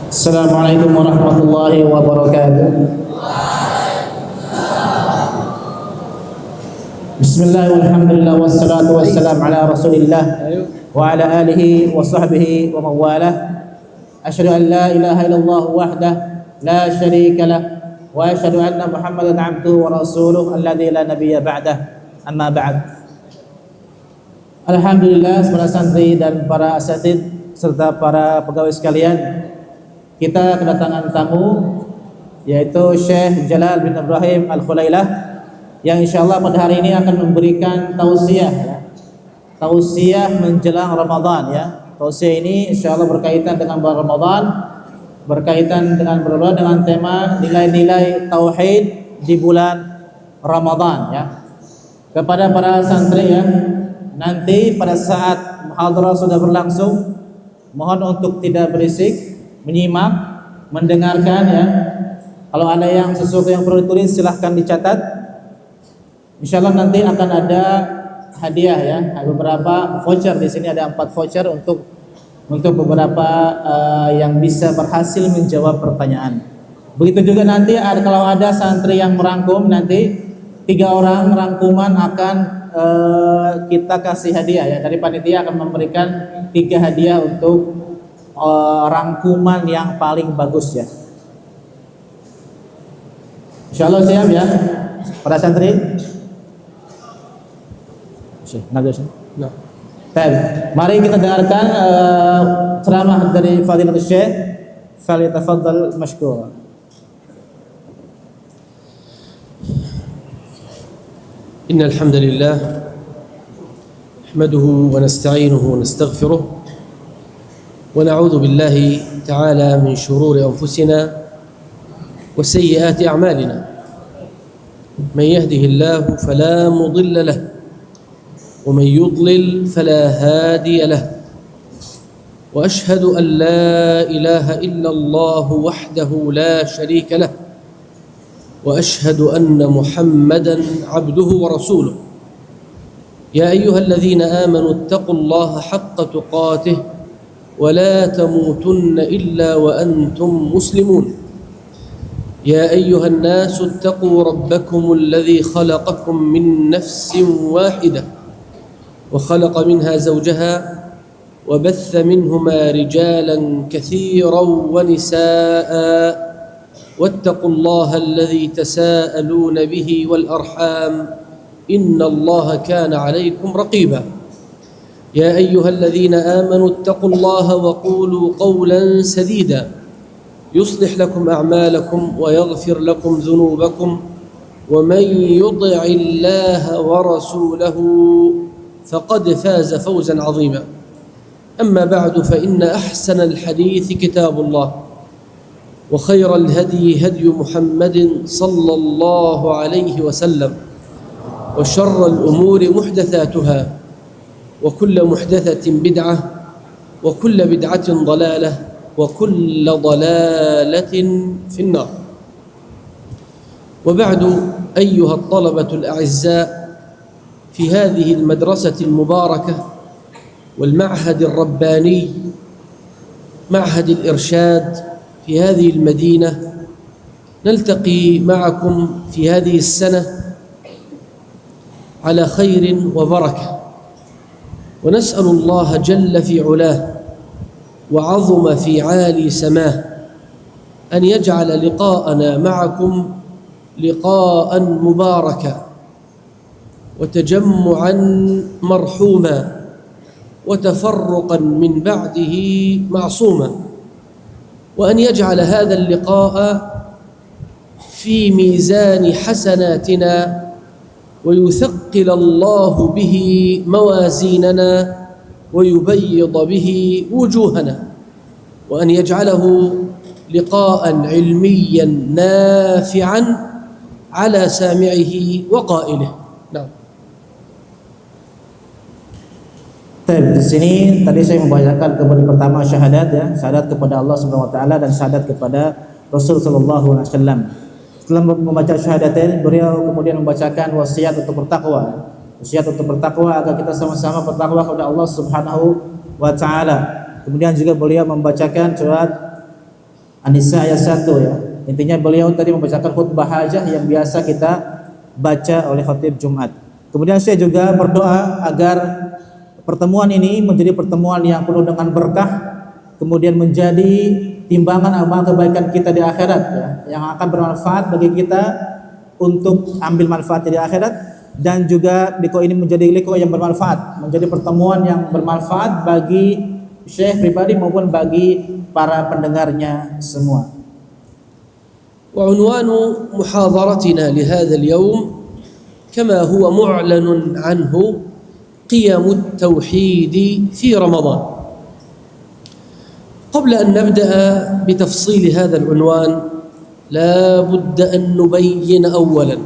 Assalamualaikum warahmatullahi wabarakatuh. Bismillah walhamdulillah wassalatu wassalamu ala rasulillah wa ala alihi wa sahbihi wa mawalah. Asyhadu an la ilaha illallah wahdah la syarika lah wa asyhadu anna Muhammadan abduhu wa rasuluh alladzi la nabiyya ba'dah. Amma ba'd. Alhamdulillah, para santri dan para asatidz serta para pegawai sekalian, kita kedatangan tamu yaitu Syekh Jalal bin Ibrahim Al-Khulailah yang insyaallah pada hari ini akan memberikan tausiah ya. Tausiah menjelang Ramadan ya. Tausiah ini insyaallah berkaitan dengan bulan Ramadan, berkaitan dengan tema nilai-nilai tauhid di bulan Ramadan ya. Kepada para santri ya, nanti pada saat muhadharah sudah berlangsung, mohon untuk tidak berisik, menyimak, mendengarkan ya. Kalau ada yang sesuatu yang perlu ditulis silahkan dicatat. Insyaallah nanti akan ada hadiah ya, beberapa voucher. Di sini ada 4 voucher untuk beberapa yang bisa berhasil menjawab pertanyaan. Begitu juga nanti kalau ada santri yang merangkum, nanti 3 orang rangkuman akan kita kasih hadiah ya. Dari panitia akan memberikan 3 hadiah untuk rangkuman yang paling bagus ya. Insyaallah siap ya para santri. Nah. Mari kita dengarkan ceramah dari Fadilatul Syekh. Falyatafaddal mashkura. Innal hamdalillah nahmaduhu wa nasta'inuhu wa nastaghfiruh wa na'udzu billahi ta'ala min shururi anfusina wa sayyiati a'malina. Man yahdihillahu fala mudilla lahu wa man yudlil fala hadiya lahu. Wa ashhadu an la ilaha illa Allah wahdahu la sharika lahu. وأشهد أن محمدًا عبده ورسوله. يا أيها الذين آمنوا اتقوا الله حق تقاته ولا تموتن إلا وأنتم مسلمون. يا أيها الناس اتقوا ربكم الذي خلقكم من نفس واحدة وخلق منها زوجها وبث منهما رجالًا كثيرًا ونساءً واتقوا الله الذي تساءلون به والأرحام إن الله كان عليكم رقيبا. يا أيها الذين آمنوا اتقوا الله وقولوا قولا سديدا يصلح لكم أعمالكم ويغفر لكم ذنوبكم ومن يطع الله ورسوله فقد فاز فوزا عظيما. أما بعد فإن أحسن الحديث كتاب الله وخير الهدي هدي محمد صلى الله عليه وسلم وشر الأمور محدثاتها وكل محدثة بدعة وكل بدعة ضلالة وكل ضلالة في النار. وبعد أيها الطلبة الأعزاء في هذه المدرسة المباركة والمعهد الرباني معهد الإرشاد في هذه المدينة، نلتقي معكم في هذه السنة على خير وبركة، ونسأل الله جل في علاه وعظم في عالي سماه أن يجعل لقاءنا معكم لقاء مباركا وتجمعا مرحوما وتفرقا من بعده معصوما، وأن يجعل هذا اللقاء في ميزان حسناتنا ويثقل الله به موازيننا ويبيض به وجوهنا، وأن يجعله لقاء علميا نافعا على سامعه وقائله. نعم. Di sini tadi saya membacakan kepada pertama syahadat ya, syahadat kepada Allah Subhanahu wa taala dan syahadat kepada Rasul sallallahu alaihi wasallam. Setelah membaca syahadatain, beliau kemudian membacakan wasiat untuk bertakwa. Wasiat untuk bertakwa agar kita sama-sama bertakwa kepada Allah Subhanahu wa taala. Kemudian juga beliau membacakan surat An-Nisa ayat 1 ya. Intinya beliau tadi membacakan khutbah hajah yang biasa kita baca oleh khatib Jumat. Kemudian saya juga berdoa agar pertemuan ini menjadi pertemuan yang penuh dengan berkah, kemudian menjadi timbangan amal kebaikan kita di akhirat ya, yang akan bermanfaat bagi kita untuk ambil manfaat di akhirat, dan juga liqa ini menjadi liqa yang bermanfaat, menjadi pertemuan yang bermanfaat bagi Syekh pribadi maupun bagi para pendengarnya semua. وعنوان محاضرتنا لهذا اليوم كما هو معلن عنه قيم التوحيد في رمضان. قبل أن نبدأ بتفصيل هذا العنوان لا بد أن نبين أولا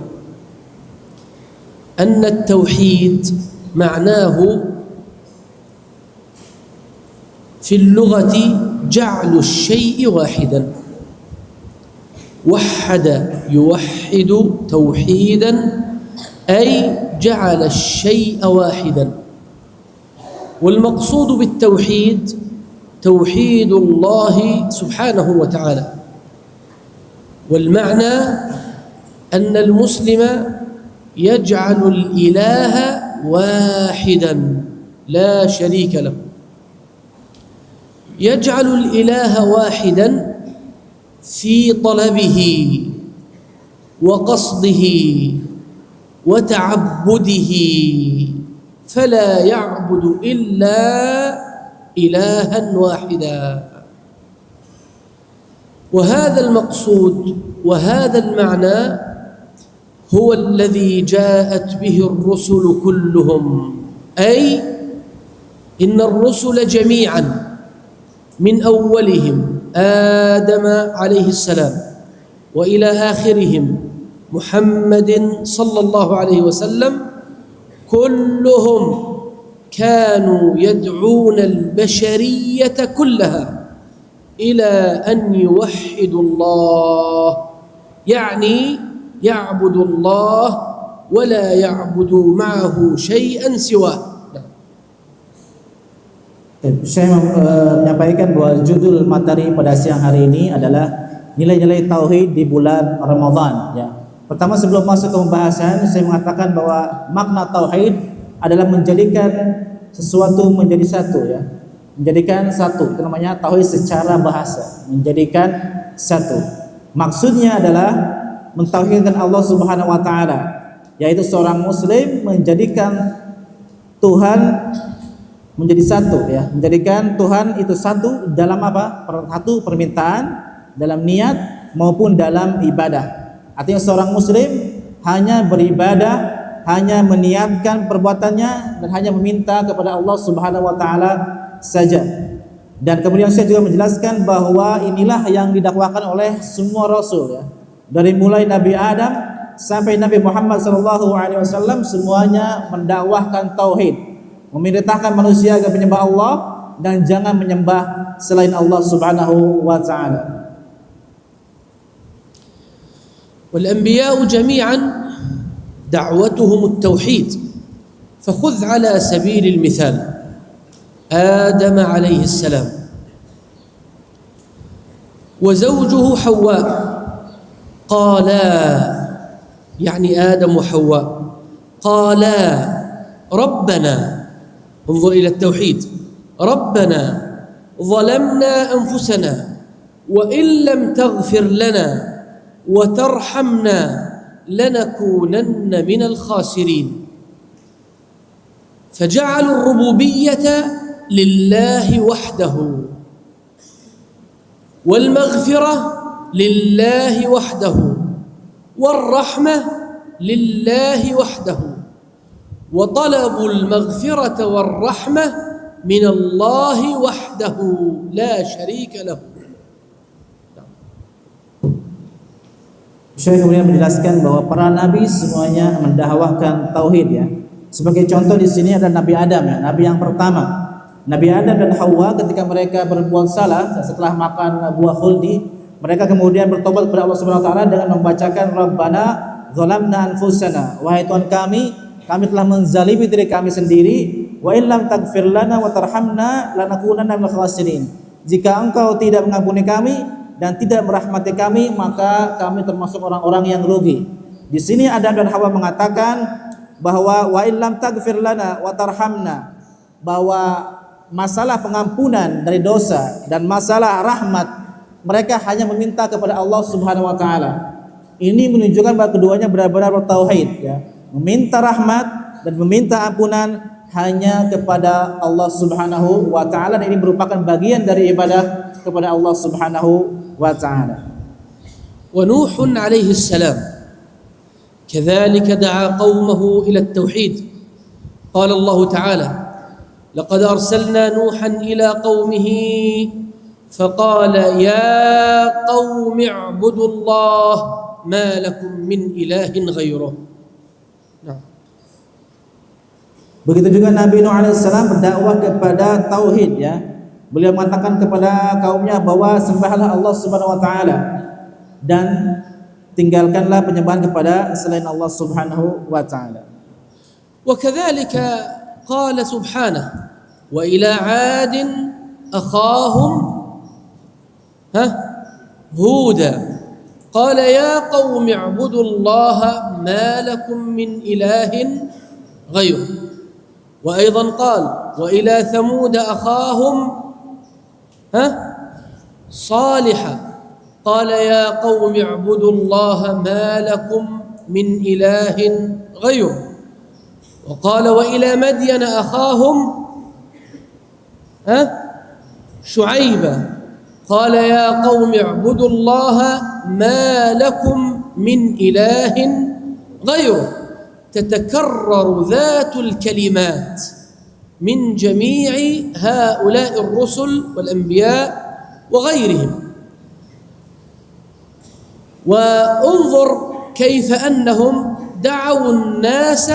أن التوحيد معناه في اللغة جعل الشيء واحدا. وحد يوحد توحيدا أي جعل الشيء واحدا. والمقصود بالتوحيد توحيد الله سبحانه وتعالى، والمعنى أن المسلم يجعل الإله واحدا لا شريك له، يجعل الإله واحدا في طلبه وقصده وتعبده، فلا يعبد إلا إلها واحدا. وهذا المقصود وهذا المعنى هو الذي جاءت به الرسل كلهم، أي إن الرسل جميعا من أولهم آدم عليه السلام وإلى آخرهم محمد صلى الله عليه وسلم كلهم كانوا يدعون البشرية كلها إلى أن يوحدوا الله، يعني يعبدوا الله ولا يعبدوا معه شيئا سواه. Saya menyampaikan bahwa judul materi pada siang hari ini adalah nilai-nilai tauhid di bulan Ramadan ya. Pertama, sebelum masuk ke pembahasan, saya mengatakan bahwa makna tauhid adalah menjadikan sesuatu menjadi satu ya. Menjadikan satu, itu namanya tauhid secara bahasa, menjadikan satu. Maksudnya adalah mentauhidkan Allah Subhanahu wa taala, yaitu seorang muslim menjadikan Tuhan menjadi satu ya, menjadikan Tuhan itu satu dalam apa? Satu permintaan, dalam niat maupun dalam ibadah. Artinya seorang muslim hanya beribadah, hanya meniatkan perbuatannya dan hanya meminta kepada Allah Subhanahu wa taala saja. Dan kemudian saya juga menjelaskan bahwa inilah yang didakwakan oleh semua rasul ya. Dari mulai Nabi Adam sampai Nabi Muhammad SAW, semuanya mendakwahkan tauhid, memerintahkan manusia agar menyembah Allah dan jangan menyembah selain Allah Subhanahu wa taala. والأنبياء جميعا دعوتهم التوحيد، فخذ على سبيل المثال آدم عليه السلام وزوجه حواء، قالا يعني آدم وحواء قالا ربنا، انظر إلى التوحيد، ربنا ظلمنا أنفسنا وإن لم تغفر لنا وترحمنا لنكونن من الخاسرين. فجعلوا الربوبية لله وحده والمغفرة لله وحده والرحمة لله وحده، وطلبوا المغفرة والرحمة من الله وحده لا شريك له. Syekh kemudian menjelaskan bahwa para nabi semuanya mendakwahkan tauhid ya. Sebagai contoh di sini ada Nabi Adam ya, nabi yang pertama. Nabi Adam dan Hawa ketika mereka berbuat salah setelah makan buah khuldi, mereka kemudian bertobat kepada Allah Subhanahu wa taala dengan membacakan Rabbana zalamna anfusana, wahai Tuhan kami telah menzalimi diri kami sendiri, wa illam taghfir lana wa tarhamna lanakunanna minal khasirin. Jika engkau tidak mengampuni kami dan tidak merahmati kami, maka kami termasuk orang-orang yang rugi. Di sini Adam dan Hawa mengatakan bahwa wa illam taghfir lana wa tarhamna, bahwa masalah pengampunan dari dosa dan masalah rahmat mereka hanya meminta kepada Allah Subhanahu wa taala. Ini menunjukkan bahwa keduanya benar-benar bertauhid, ya. Meminta rahmat dan meminta ampunan hanya kepada Allah Subhanahu wa taala, dan ini merupakan bagian dari ibadah kepada Allah Subhanahu wa taala. ونوح عليه السلام كذلك دعا قومه إلى التوحيد. قال الله تعالى: لقد أرسلنا نوحا إلى قومه فقال يا قوم اعبدوا الله ما لكم من إله غيره. Begitu juga Nabi Nuh alaihissalam berdakwah kepada tauhid, ya. Beliau mengatakan kepada kaumnya bahwa sembahlah Allah Subhanahu wa taala dan tinggalkanlah penyembahan kepada selain Allah Subhanahu wa taala. وكذلك قال سبحانه: وإلى عاد أخاهم هودا قال يا قوم اعبدوا الله ما لكم من إله غيره. وأيضا قال: وإلى ثمود أخاهم صالحا قال يا قوم اعبدوا الله ما لكم من إله غيره. وقال: وإلى مدين أخاهم شعيبا قال يا قوم اعبدوا الله ما لكم من إله غيره. تتكرر ذات الكلمات من جميع هؤلاء الرسل والأنبياء وغيرهم. وانظر كيف أنهم دعوا الناس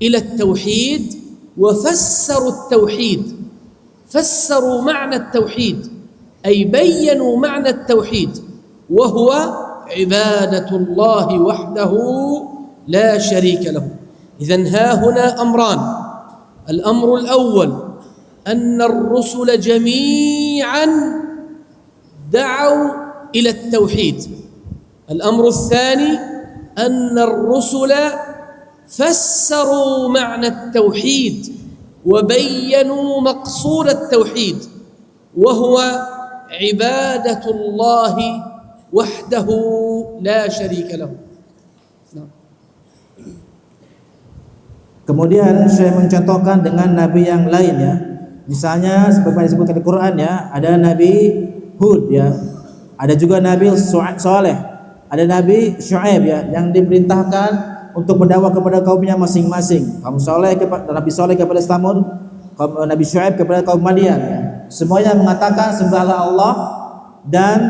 إلى التوحيد وفسروا التوحيد، فسروا معنى التوحيد، أي بينوا معنى التوحيد، وهو عبادة الله وحده لا شريك له. إذن ها هنا أمران: الأمر الأول أن الرسل جميعا دعوا إلى التوحيد. الأمر الثاني أن الرسل فسروا معنى التوحيد وبينوا مقصود التوحيد، وهو عبادة الله وحده لا شريك له. Kemudian saya mencontohkan dengan nabi yang lain, ya. Misalnya seperti disebutkan di Quran, ya, ada Nabi Hud, ya. Ada juga Nabi Saleh, ada Nabi Syuaib, ya, yang diperintahkan untuk berdakwah kepada kaumnya masing-masing. Kaum Saleh kepada Nabi Saleh kepada Samud, kaum Nabi Syuaib kepada kaum Madian, ya. Semuanya mengatakan sembahlah Allah dan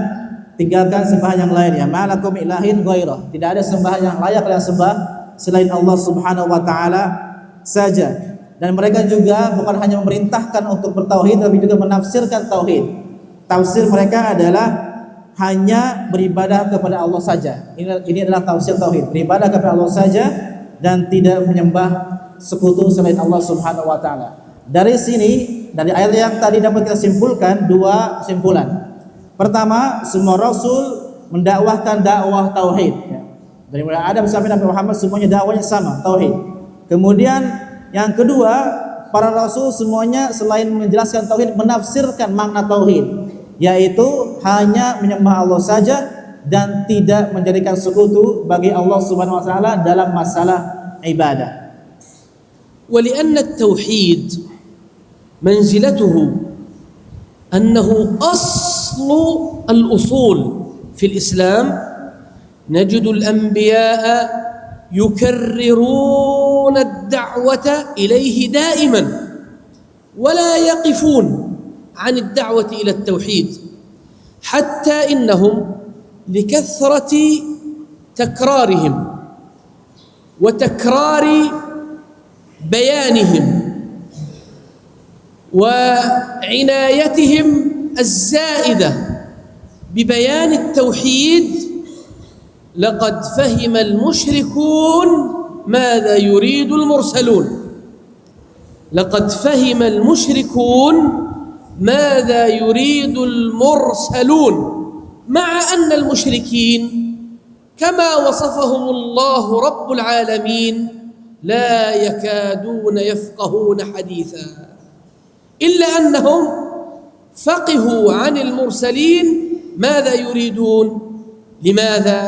tinggalkan sembahan yang lain, ya. Ma'lakum ilahin ghairah. Tidak ada sembahan yang layak kalian sembah selain Allah Subhanahu wa taala saja. Dan mereka juga bukan hanya memerintahkan untuk bertauhid, tapi juga menafsirkan tauhid. Tafsir mereka adalah hanya beribadah kepada Allah saja. Ini adalah tafsir tauhid, beribadah kepada Allah saja dan tidak menyembah sekutu selain Allah Subhanahu wa taala. Dari sini, dari ayat yang tadi dapat kita simpulkan dua kesimpulan. Pertama, semua rasul mendakwahkan dakwah tauhid, ya. Dari mulai Adam sampai Nabi Muhammad semuanya dakwahnya sama, tauhid. Kemudian yang kedua, para rasul semuanya selain menjelaskan tauhid menafsirkan makna tauhid, yaitu hanya menyembah Allah saja dan tidak menjadikan sekutu bagi Allah Subhanahu wa taala dalam masalah ibadah. ولأن التوحيد منزلته أنه أصل الأصول في الإسلام، نجد الأنبياء يكررون الدعوة إليه دائما ولا يقفون عن الدعوة إلى التوحيد، حتى إنهم لكثرة تكرارهم وتكرار بيانهم وعنايتهم الزائدة ببيان التوحيد لقد فهم المشركون ماذا يريد المرسلون، لقد فهم المشركون ماذا يريد المرسلون. مع أن المشركين كما وصفهم الله رب العالمين لا يكادون يفقهون حديثا، إلا أنهم فقهوا عن المرسلين ماذا يريدون. لماذا؟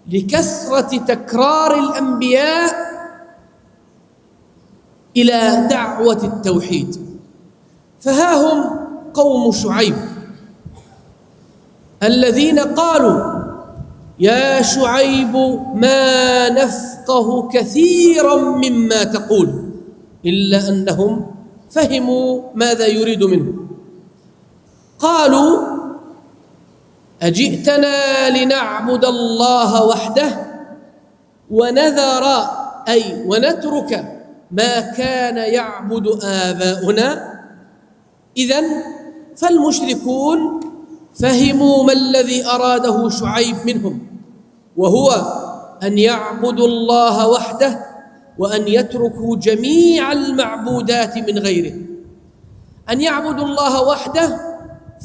لكثرة تكرار الأنبياء إلى دعوة التوحيد. فها هم قوم شعيب الذين قالوا يا شعيب ما نفقه كثيرا مما تقول، إلا أنهم فهموا ماذا يريد منه. قالوا أجئتنا لنعبد الله وحده ونذر أي ونترك ما كان يعبد آباؤنا. إذن فالمشركون فهموا ما الذي أراده شعيب منهم، وهو أن يعبدوا الله وحده وأن يتركوا جميع المعبودات من غيره، أن يعبدوا الله وحده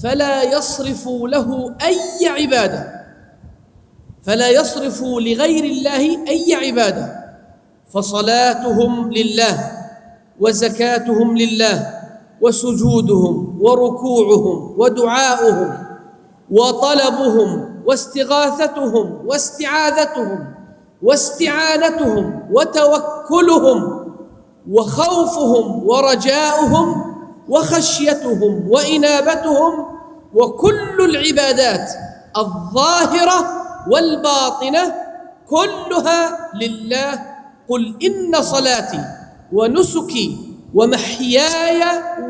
فلا يصرفوا له أي عبادة، فلا يصرفوا لغير الله أي عبادة، فصلاتهم لله وزكاتهم لله وسجودهم وركوعهم ودعاؤهم وطلبهم واستغاثتهم واستعاذتهم واستعانتهم وتوكلهم وخوفهم ورجاؤهم وخشيتهم وإنابتهم وكل العبادات الظاهرة والباطنة كلها لله. قل إن صلاتي ونسكي ومحياي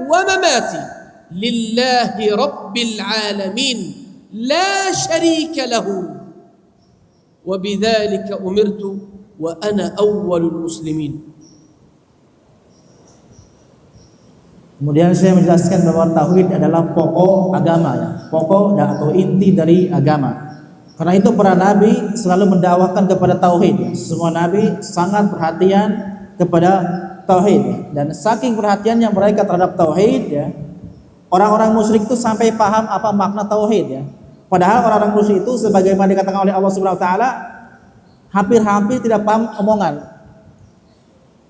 ومماتي لله رب العالمين لا شريك له وبذلك أمرت وأنا أول المسلمين. Kemudian saya menjelaskan bahwa tauhid adalah pokok agama, ya, pokok atau inti dari agama. Karena itu para nabi selalu mendakwahkan kepada tauhid. Ya. Semua nabi sangat perhatian kepada tauhid, ya. Dan saking perhatiannya mereka terhadap tauhid, ya, orang-orang musyrik itu sampai paham apa makna tauhid, ya. Padahal orang-orang musyrik itu sebagaimana dikatakan oleh Allah Subhanahu wa taala hampir-hampir tidak paham omongan.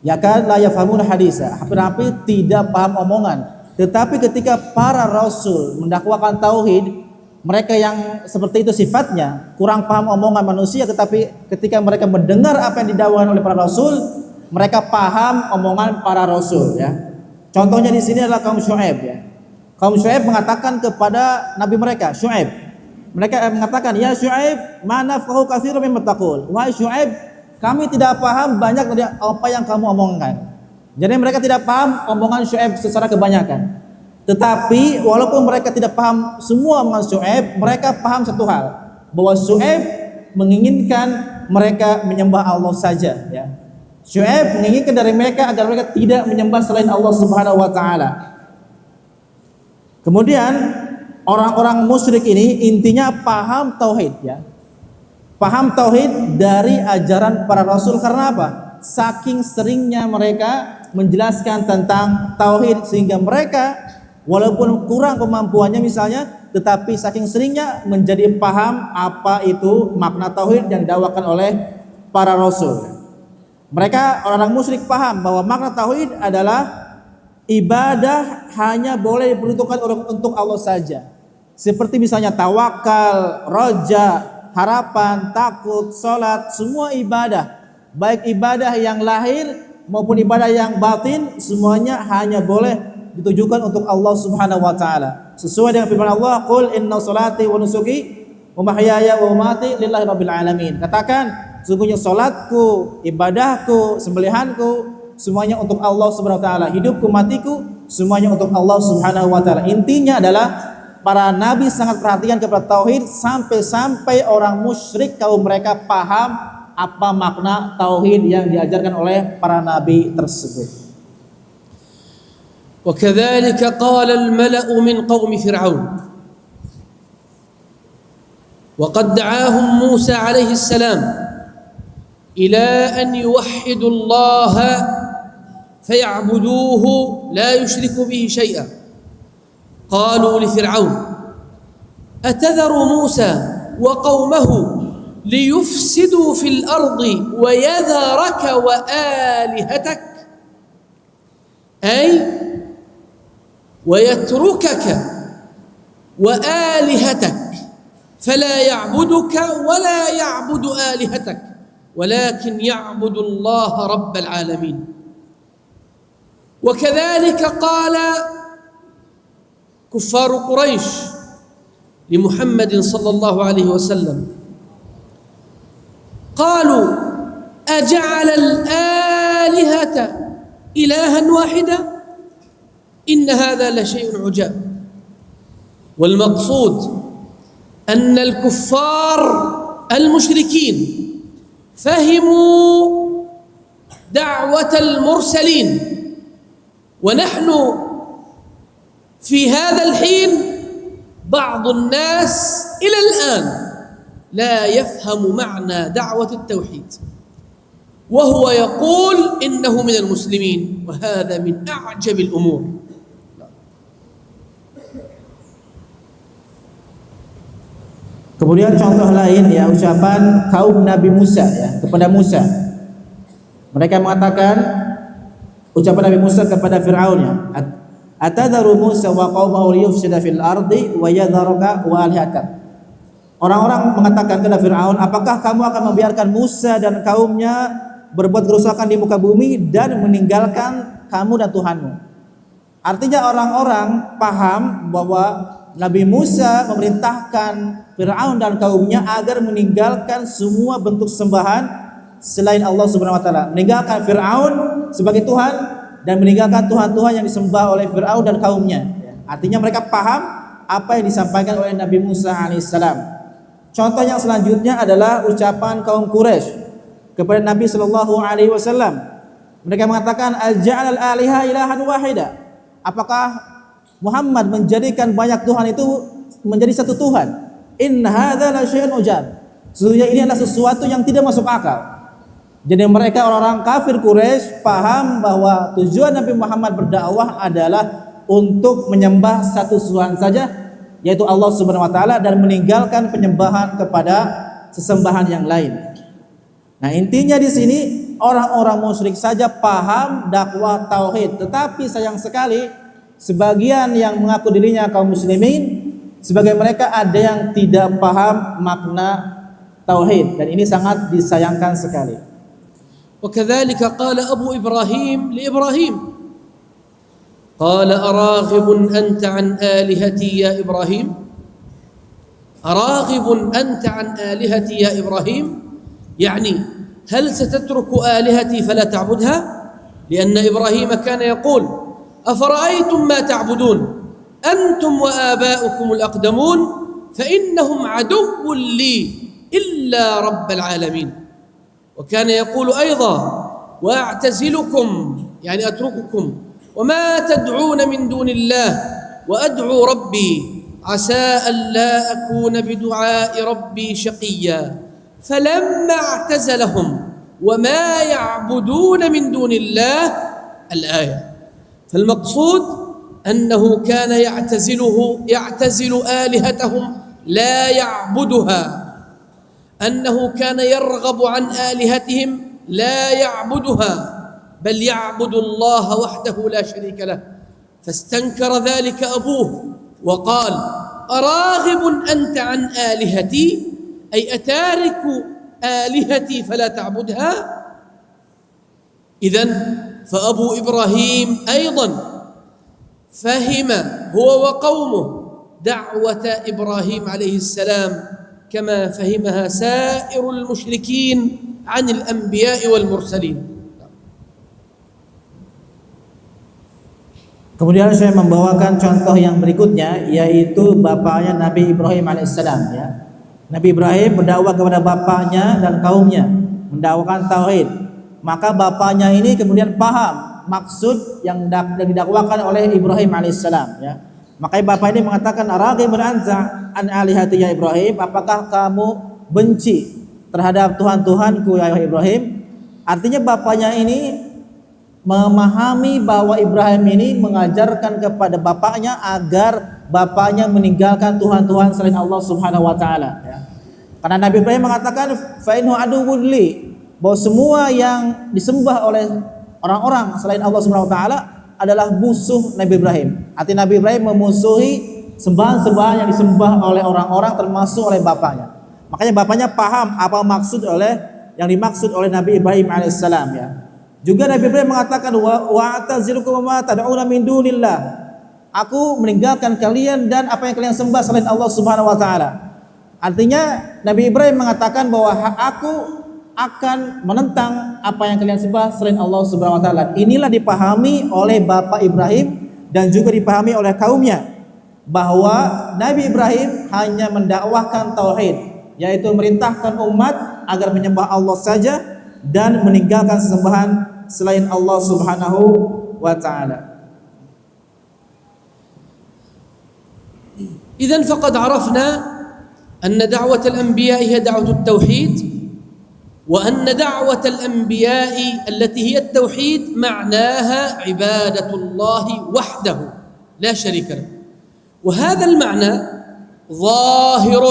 Ya kan la yafhamuna hadisa, hampir-hampir tidak paham omongan. Tetapi ketika para rasul mendakwakan tauhid, mereka yang seperti itu sifatnya kurang paham omongan manusia, tetapi ketika mereka mendengar apa yang didakwakan oleh para rasul, mereka paham omongan para rasul, ya. Contohnya di sini adalah kaum Syuaib, ya. Kaum Syuaib mengatakan kepada nabi mereka, Syuaib. Mereka mengatakan, "Ya Syuaib, ma nafqahu katsiran mimma taqul." Wahai Syuaib, kami tidak paham banyak dari apa yang kamu omongkan. Jadi mereka tidak paham omongan Syuaib secara kebanyakan. Tetapi walaupun mereka tidak paham semua omongan Syuaib, mereka paham satu hal, bahwa Syuaib menginginkan mereka menyembah Allah saja, ya. Syuaib menginginkan dari mereka agar mereka tidak menyembah selain Allah Subhanahu wa taala. Kemudian orang-orang musyrik ini intinya paham tauhid, ya. Paham tauhid dari ajaran para rasul. Karena apa? Saking seringnya mereka menjelaskan tentang tauhid sehingga mereka walaupun kurang kemampuannya misalnya, tetapi saking seringnya menjadi paham apa itu makna tauhid yang didakwakan oleh para rasul. Mereka orang-orang musyrik paham bahwa makna tauhid adalah ibadah hanya boleh diperuntukkan untuk Allah saja. Seperti misalnya tawakal, roja, harapan, takut, sholat, semua ibadah, baik ibadah yang lahir maupun ibadah yang batin, semuanya hanya boleh ditujukan untuk Allah Subhanahu wa taala. Sesuai dengan firman Allah, "Qul inna sholati wa nusuki wa mahyaya wa mamati lillahi rabbil alamin." Katakan, sungguhnya salatku, ibadahku, sembelihanku semuanya untuk Allah Subhanahu wa taala. Hidupku, matiku semuanya untuk Allah Subhanahu wa taala. Intinya adalah para nabi sangat perhatian kepada tauhid sampai-sampai orang musyrik kaum mereka paham apa makna tauhid yang diajarkan oleh para nabi tersebut. وكذلك قال الملأ من قوم فرعون وقد دعاهم موسى عليه السلام إلى أن يوحدوا الله فيعبدوه لا يشركوا به شيئا. قالوا لفرعون أتذر موسى وقومه ليفسدوا في الأرض ويذرك وآلهتك، أي ويتركك وآلهتك فلا يعبدك ولا يعبد آلهتك، ولكن يعبد الله رب العالمين. وكذلك قال كفار قريش لمحمد صلى الله عليه وسلم، قالوا أجعل الآلهة إلها واحدا إن هذا لشيء عجاب. والمقصود أن الكفار المشركين فهموا دعوة المرسلين، ونحن في هذا الحين بعض الناس إلى الآن لا يفهم معنى دعوة التوحيد، وهو يقول إنه من المسلمين، وهذا من أعجب الأمور. Kemudian contoh lain ya, ucapan kaum Nabi Musa ya kepada Musa. Mereka mengatakan, ucapan Nabi Musa kepada Fir'aun ya, atadharu Musa wa qaumahu liyufsida fil ardi wa yadharuka wa alihatak. Orang-orang mengatakan kepada Fir'aun, apakah kamu akan membiarkan Musa dan kaumnya berbuat kerusakan di muka bumi dan meninggalkan kamu dan Tuhanmu? Artinya orang-orang paham bahwa Nabi Musa memerintahkan Fir'aun dan kaumnya agar meninggalkan semua bentuk sembahan selain Allah Subhanahu wa taala, meninggalkan Fir'aun sebagai Tuhan dan meninggalkan Tuhan-Tuhan yang disembah oleh Fir'aun dan kaumnya. Artinya mereka paham apa yang disampaikan oleh Nabi Musa alaihissalam. Contoh yang selanjutnya adalah ucapan kaum Quraisy kepada Nabi sallallahu alaihi wasallam. Mereka mengatakan, al-ja'al al-aliha ilahan wahida. Apakah Muhammad menjadikan banyak Tuhan itu menjadi satu Tuhan? In hadza la syai'un ujab. Sesungguhnya ini adalah sesuatu yang tidak masuk akal. Jadi mereka orang-orang kafir Quraisy paham bahwa tujuan Nabi Muhammad berdakwah adalah untuk menyembah satu Tuhan saja, yaitu Allah Subhanahu wa taala, dan meninggalkan penyembahan kepada sesembahan yang lain. Nah, intinya di sini orang-orang musyrik saja paham dakwah tauhid, tetapi sayang sekali sebagian yang mengaku dirinya kaum muslimin, sebagai mereka ada yang tidak paham makna tauhid, dan ini sangat disayangkan sekali. وكذلك قال أبو إبراهيم لإبراهيم، قال أراغب أنت عن آلهتي يا إبراهيم؟ أراغب أنت عن آلهتي يا إبراهيم؟ يعني هل ستترك آلهتي فلا تعبدها؟ لأن إبراهيم كان يقول أفرأيتم ما تعبدون أنتم وآباؤكم الأقدمون فإنهم عدو لي إلا رب العالمين. وكان يقول أيضا وأعتزلكم يعني أترككم وما تدعون من دون الله وأدعو ربي عسى ألا أكون بدعاء ربي شقيا. فلما اعتزلهم وما يعبدون من دون الله الآية. فالمقصود أنه كان يعتزل آلهتهم لا يعبدها، أنه كان يرغب عن آلهتهم لا يعبدها، بل يعبد الله وحده لا شريك له. فاستنكر ذلك أبوه وقال أراغب أنت عن آلهتي، أي أتارك آلهتي فلا تعبدها؟ إذن فأبو إبراهيم أيضا فهم هو وقومه دعوة إبراهيم عليه السلام كما فهمها سائر المشركين عن الأنبياء والمرسلين. Kemudian saya membawakan contoh yang berikutnya, yaitu bapaknya Nabi Ibrahim alaihissalam ya. Nabi Ibrahim berdakwah kepada bapaknya dan kaumnya, mendakwakan tauhid. Maka bapaknya ini kemudian paham maksud yang didakwakan oleh Ibrahim alaihissalam ya. Makanya bapak ini mengatakan, araghibun anta an alihati ya Ibrahim, apakah kamu benci terhadap Tuhan-Tuhanku ya Ibrahim? Artinya bapaknya ini memahami bahwa Ibrahim ini mengajarkan kepada bapaknya agar bapaknya meninggalkan Tuhan-Tuhan selain Allah Subhanahu wa taala ya. Karena Nabi Ibrahim mengatakan fa innahu aduwwun li, bahwa semua yang disembah oleh orang-orang selain Allah Subhanahu wa taala adalah musuh Nabi Ibrahim. Arti Nabi Ibrahim memusuhi sembahan-sembahan yang disembah oleh orang-orang termasuk oleh bapaknya. Makanya bapaknya paham apa yang dimaksud oleh Nabi Ibrahim alaihissalam ya. Juga Nabi Ibrahim mengatakan wa a'tazilukum ma tad'una min dunillah. Aku meninggalkan kalian dan apa yang kalian sembah selain Allah Subhanahu wa taala. Artinya Nabi Ibrahim mengatakan bahwa aku akan menentang apa yang kalian sembah selain Allah Subhanahu wa taala. Inilah dipahami oleh Bapak Ibrahim dan juga dipahami oleh kaumnya, bahwa Nabi Ibrahim hanya mendakwahkan tauhid, yaitu merintahkan umat agar menyembah Allah saja dan meninggalkan sesembahan selain Allah Subhanahu wa taala. إذن فقد عرفنا أن دعوة الأنبياء هي دعوة التوحيد، وأن دعوة الأنبياء التي هي التوحيد معناها عبادة الله وحده لا شريك له. وهذا المعنى ظاهر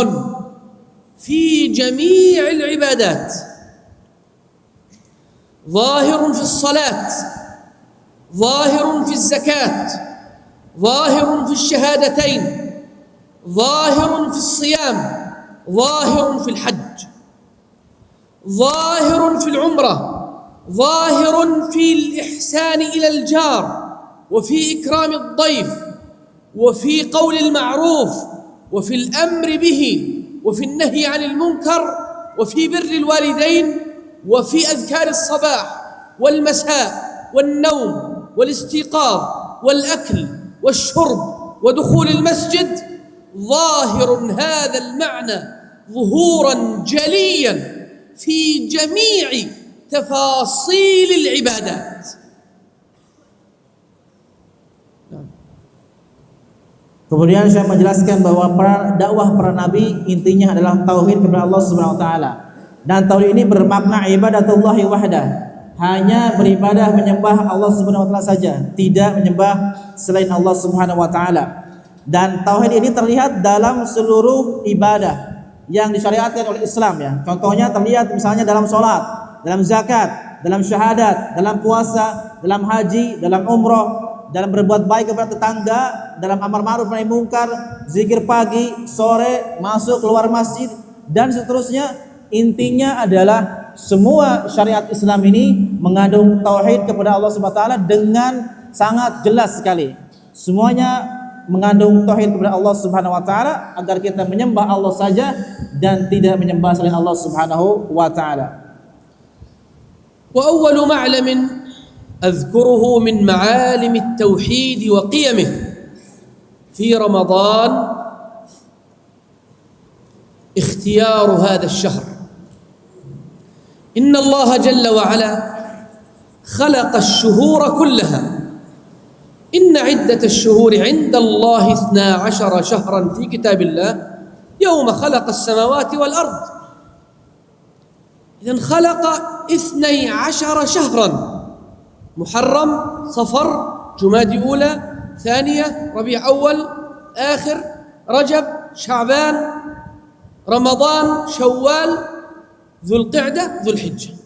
في جميع العبادات، ظاهر في الصلاة، ظاهر في الزكاة، ظاهر في الشهادتين، ظاهر في الصيام، ظاهر في الحج، ظاهر في العمرة، ظاهر في الإحسان إلى الجار، وفي إكرام الضيف، وفي قول المعروف، وفي الأمر به، وفي النهي عن المنكر، وفي بر الوالدين، وفي أذكار الصباح والمساء والنوم والاستيقاظ والأكل والشرب ودخول المسجد. ظاهر هذا المعنى ظهورا جليا في جميع تفاصيل العبادات. Kemudian saya menjelaskan bahwa dakwah para nabi intinya adalah tauhid kepada Allah Subhanahu wa taala. Dan tauhid ini bermakna ibadatullahi wahdah, hanya beribadah menyembah Allah Subhanahu wa taala saja, tidak menyembah selain Allah Subhanahu wa taala. Dan tauhid ini terlihat dalam seluruh ibadah yang disyariatkan oleh Islam ya. Contohnya terlihat misalnya dalam sholat, dalam zakat, dalam syahadat, dalam puasa, dalam haji, dalam umroh, dalam berbuat baik kepada tetangga, dalam amar ma'ruf nahi munkar, zikir pagi, sore, masuk keluar masjid dan seterusnya. Intinya adalah semua syariat Islam ini mengandung tauhid kepada Allah Subhanahu wa taala dengan sangat jelas sekali. Semuanya mengandung tauhid kepada Allah Subhanahu wa taala agar kita menyembah Allah saja dan tidak menyembah selain Allah Subhanahu wa taala. Wa awwalu ma'lamin أذكره من معالم التوحيد وقيمه في رمضان اختيار هذا الشهر. إن الله جل وعلا خلق الشهور كلها. إن عدة الشهور عند الله 12 شهرا في كتاب الله يوم خلق السماوات والأرض. إذن خلق 12 شهرا: محرم، صفر، جمادي أولى، ثانية، ربيع أول، آخر، رجب، شعبان، رمضان، شوال، ذو القعدة، ذو الحجة.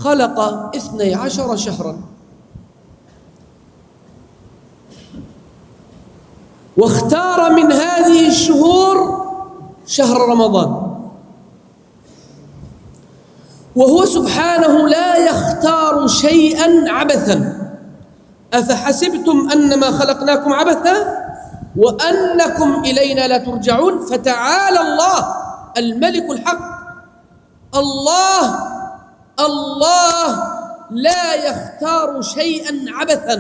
خلق 12 شهرا، واختار من هذه الشهور شهر رمضان. وهو سبحانه لا يختار شيئا عبثا. أفحسبتم أنما خلقناكم عبثا وأنكم إلينا لا ترجعون. فتعالى الله الملك الحق. الله لا يختار شيئا عبثا،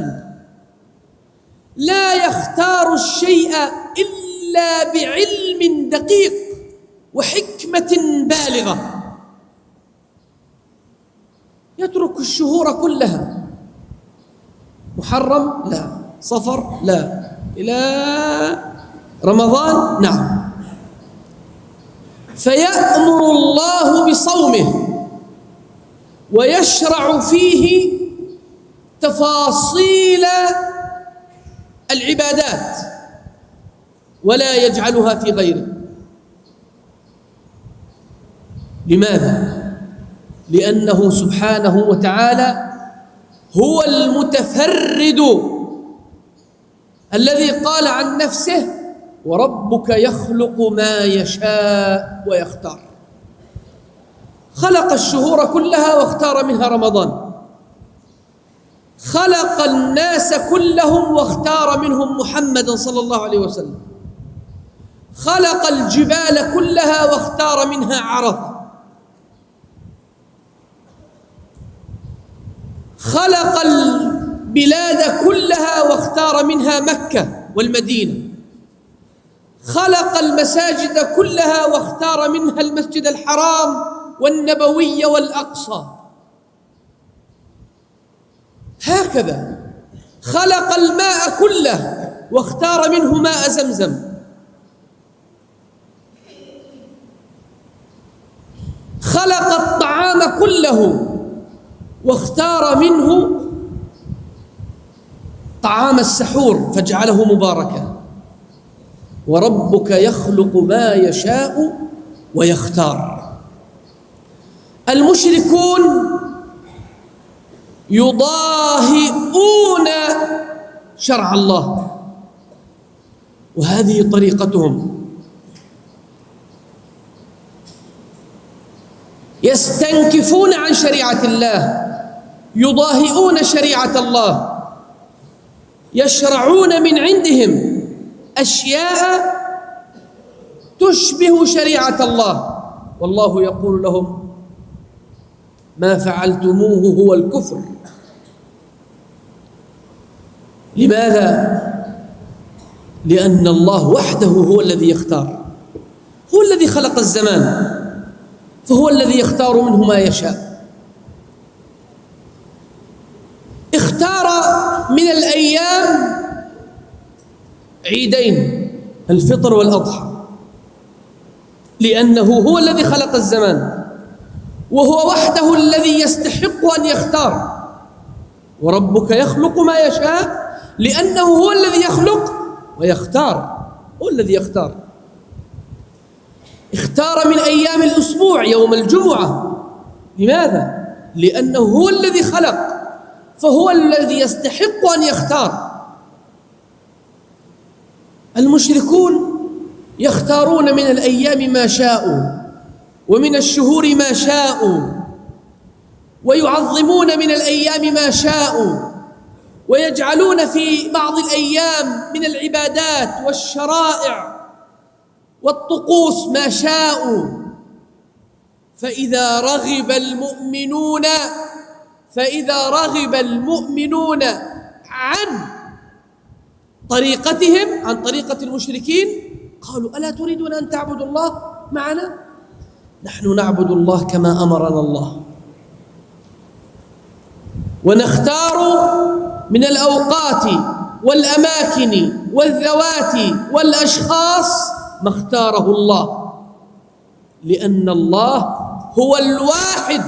لا يختار الشيء إلا بعلم دقيق وحكمة بالغة. يترك الشهور كلها، محرم لا، صفر لا، إلى رمضان نعم، فيأمر الله بصومه ويشرع فيه تفاصيل العبادات ولا يجعلها في غيره. لماذا؟ لأنه سبحانه وتعالى هو المتفرد الذي قال عن نفسه: وربك يخلق ما يشاء ويختار. خلق الشهور كلها واختار منها رمضان، خلق الناس كلهم واختار منهم محمدا صلى الله عليه وسلم، خلق الجبال كلها واختار منها عرفة، خلق البلاد كلها واختار منها مكة والمدينة، خلق المساجد كلها واختار منها المسجد الحرام والنبوي والأقصى. هكذا خلق الماء كله واختار منه ماء زمزم، خلق الطعام كله واختار منه طعام السحور فجعله مباركا. وربك يخلق ما يشاء ويختار. المشركون يضاهئون شرع الله، وهذه طريقتهم. يستنكفون عن شريعة الله، يضاهئون شريعة الله، يشرعون من عندهم أشياء تشبه شريعة الله، والله يقول لهم: ما فعلتموه هو الكفر. لماذا؟ لأن الله وحده هو الذي يختار، هو الذي خلق الزمان، فهو الذي يختار منه ما يشاء. اختار من الأيام عيدين، الفطر والأضحى، لأنه هو الذي خلق الزمان، وهو وحده الذي يستحق أن يختار. وربك يخلق ما يشاء، لأنه هو الذي يخلق ويختار، هو الذي يختار. اختار من أيام الأسبوع يوم الجمعة. لماذا؟ لأنه هو الذي خلق، فهو الذي يستحق أن يختار. المشركون يختارون من الأيام ما شاءوا، ومن الشهور ما شاءوا، ويعظمون من الأيام ما شاءوا، ويجعلون في بعض الأيام من العبادات والشرائع والطقوس ما شاءوا. فإذا رغب المؤمنون عن طريقتهم، عن طريقة المشركين، قالوا: ألا تريدون أن تعبدوا الله معنا؟ نحن نعبد الله كما أمرنا الله، ونختار من الأوقات والأماكن والذوات والأشخاص ما اختاره الله، لأن الله هو الواحد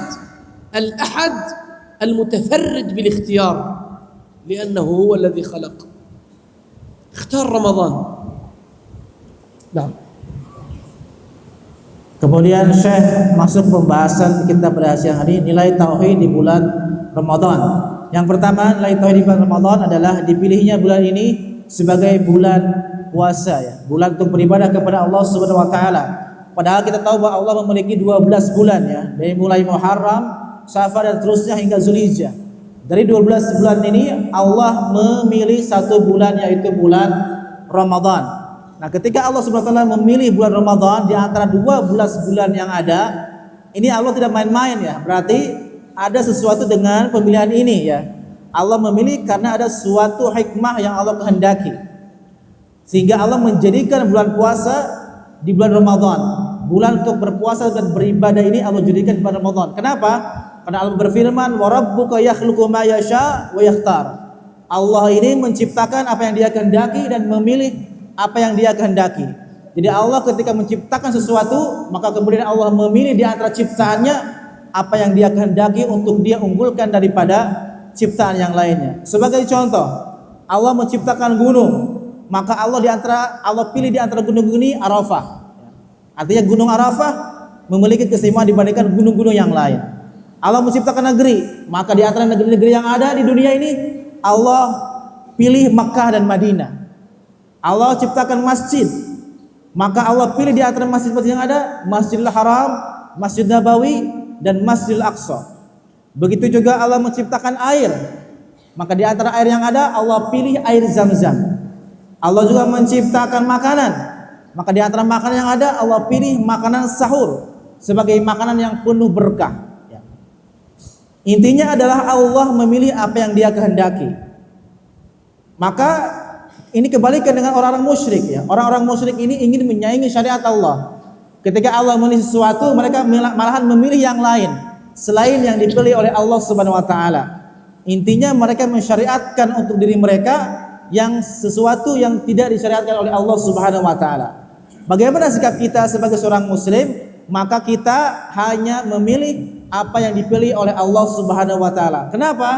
الأحد المتفرد بالاختيار، لأنه هو الذي خلق. اختار رمضان. نعم. Kemudian Syekh masuk pembahasan kita pada siang hari, nilai tauhid di bulan Ramadan. Yang pertama, nilai tauhid di bulan Ramadan adalah dipilihnya bulan ini sebagai bulan puasa, ya, bulan untuk beribadah kepada Allah Subhanahu wa taala. Padahal kita tahu bahwa Allah memiliki 12 bulan, ya, dari mulai Muharram, Safar dan terusnya hingga Zulhijjah. Dari 12 bulan ini Allah memilih satu bulan, yaitu bulan Ramadan. Nah, ketika Allah Subhanahu wa taala memilih bulan Ramadan di antara 12 bulan yang ada, ini Allah tidak main-main, ya. Berarti ada sesuatu dengan pemilihan ini, ya. Allah memilih karena ada suatu hikmah yang Allah kehendaki. Sehingga Allah menjadikan bulan puasa di bulan Ramadan. Bulan untuk berpuasa dan beribadah ini Allah jadikan di bulan Ramadan. Kenapa? Karena Allah berfirman, "Wa rabbuka yakhluqu ma yasha wa yakhtar." Allah ini menciptakan apa yang Dia kehendaki dan memilih apa yang Dia kehendaki. Jadi Allah ketika menciptakan sesuatu, maka kemudian Allah memilih di antara ciptaannya apa yang Dia kehendaki untuk Dia unggulkan daripada ciptaan yang lainnya. Sebagai contoh, Allah menciptakan gunung, maka Allah pilih di antara gunung-gunung ini Arafah. Artinya gunung Arafah memiliki keistimewaan dibandingkan gunung-gunung yang lain. Allah menciptakan negeri, maka di antara negeri-negeri yang ada di dunia ini Allah pilih Makkah dan Madinah. Allah ciptakan masjid, maka Allah pilih di antara masjid-masjid yang ada Masjidil Haram, Masjid Nabawi, dan Masjidil Aqsa. Begitu juga Allah menciptakan air, maka di antara air yang ada Allah pilih air Zam-Zam. Allah juga menciptakan makanan, maka di antara makanan yang ada Allah pilih makanan sahur sebagai makanan yang penuh berkah. Intinya adalah Allah memilih apa yang Dia kehendaki. Maka ini kebalikan dengan orang-orang musyrik ya. Orang-orang musyrik ini ingin menyaingi syariat Allah. Ketika Allah memilih sesuatu, mereka malahan memilih yang lain selain yang dipilih oleh Allah Subhanahu wa taala. Intinya mereka mensyariatkan untuk diri mereka yang sesuatu yang tidak disyariatkan oleh Allah Subhanahu wa taala. Bagaimana sikap kita sebagai seorang muslim? Maka kita hanya memilih apa yang dipilih oleh Allah Subhanahu wa taala. Kenapa?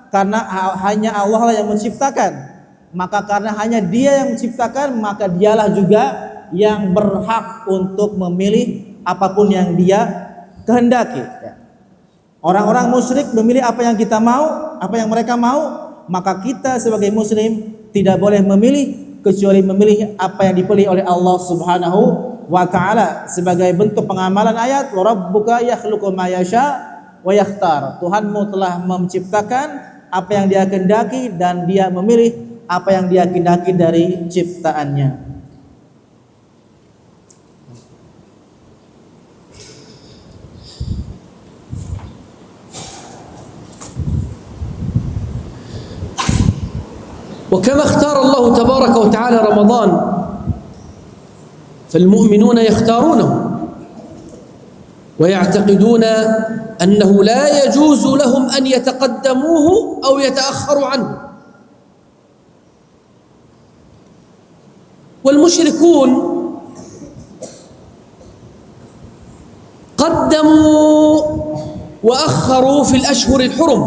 Karena hanya Allah lah yang menciptakan. Maka karena hanya Dia yang menciptakan, maka Dialah juga yang berhak untuk memilih apapun yang Dia kehendaki. Orang-orang musyrik memilih apa yang kita mau, apa yang mereka mau, maka kita sebagai muslim tidak boleh memilih kecuali memilih apa yang dipilih oleh Allah Subhanahu wa taala sebagai bentuk pengamalan ayat wa rabbuka yakhluqu ma yasha wa yakhtar. Tuhanmu telah menciptakan apa yang Dia kehendaki dan Dia memilih apa yang Dia kehendaki dari ciptaannya. وكما اختار الله تبارك وتعالى رمضان فالمؤمنون يختارونه ويعتقدون أنه لا يجوز لهم أن يتقدموه أو يتأخروا عنه. والمشركون قدموا وأخروا في الأشهر الحرم،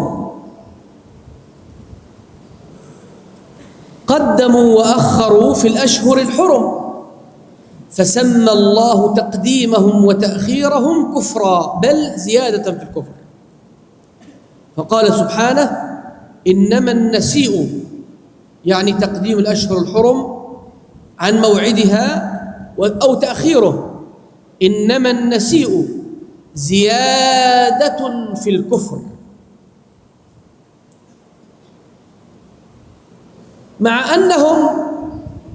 قدموا وأخروا في الأشهر الحرم، فسمى الله تقديمهم وتأخيرهم كفرا بل زيادة في الكفر. فقال سبحانه: إنما النسيء، يعني تقديم الأشهر الحرم عن موعدها أو تأخيره، إنما النسيء زيادة في الكفر، مع أنهم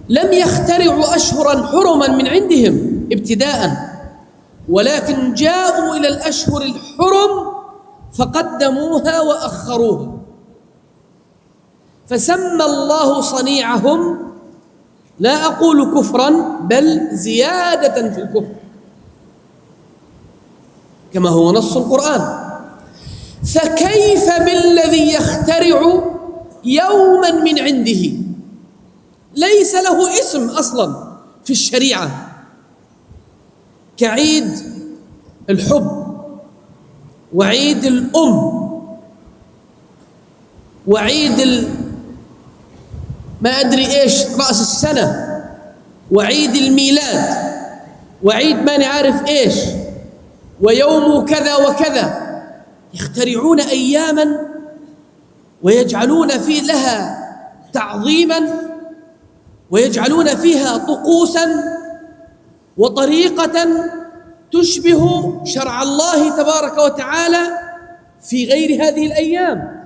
لم يخترعوا أشهرا حرما من عندهم ابتداء، ولكن جاءوا إلى الأشهر الحرم فقدموها وأخروها، فسمى الله صنيعهم لا أقول كفرا بل زيادة في الكفر كما هو نص القرآن. فكيف بالذي يخترع يوما من عنده ليس له اسم أصلا في الشريعة، كعيد الحب وعيد الأم وعيد ما أدري إيش رأس السنة وعيد الميلاد وعيد ما نعرف إيش ويوم كذا وكذا. يخترعون أياما ويجعلون في لها تعظيما ويجعلون فيها طقوسا وطريقة تشبه شرع الله تبارك وتعالى في غير هذه الأيام،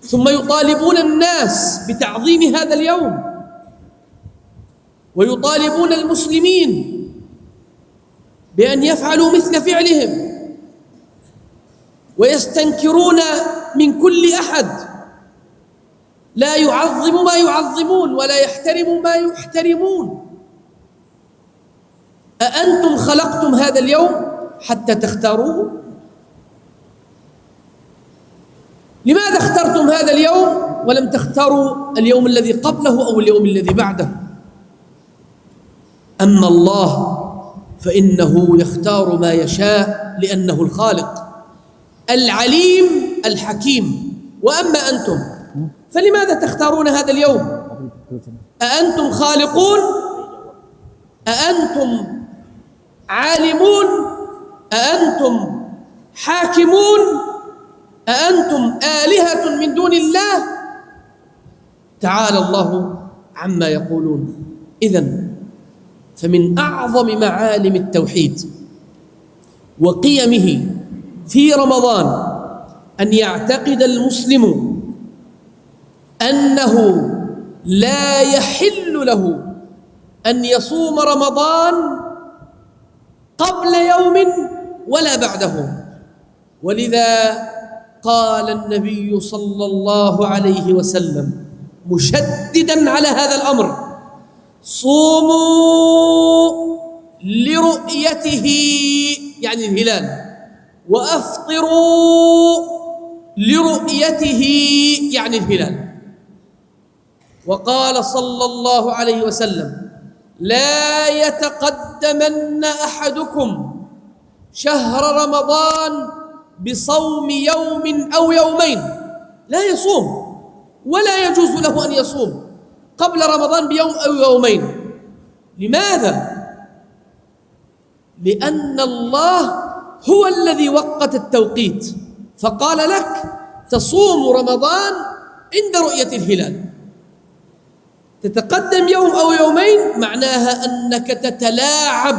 ثم يطالبون الناس بتعظيم هذا اليوم ويطالبون المسلمين بأن يفعلوا مثل فعلهم ويستنكرون من كل أحد لا يعظم ما يعظمون ولا يحترم ما يحترمون. أأنتم خلقتم هذا اليوم حتى تختاروه؟ لماذا اخترتم هذا اليوم ولم تختاروا اليوم الذي قبله أو اليوم الذي بعده؟ أما الله فإنه يختار ما يشاء لأنه الخالق العليم الحكيم. وأما أنتم فلماذا تختارون هذا اليوم؟ أأنتم خالقون؟ أأنتم عالمون؟ أأنتم حاكمون؟ أأنتم آلهة من دون الله؟ تعالى الله عما يقولون. إذن فمن أعظم معالم التوحيد وقيمه في رمضان أن يعتقد المسلم أنه لا يحل له أن يصوم رمضان قبل يوم ولا بعده. ولذا قال النبي صلى الله عليه وسلم مشددا على هذا الأمر: صوموا لرؤيته يعني الهلال، وأفطروا لرؤيته يعني الهلال. وقال صلى الله عليه وسلم: لا يتقدمن أحدكم شهر رمضان بصوم يوم أو يومين، لا يصوم ولا يجوز له أن يصوم قبل رمضان بيوم أو يومين. لماذا؟ لأن الله هو الذي وقت التوقيت، فقال لك تصوم رمضان عند رؤية الهلال. تتقدم يوم أو يومين معناها أنك تتلاعب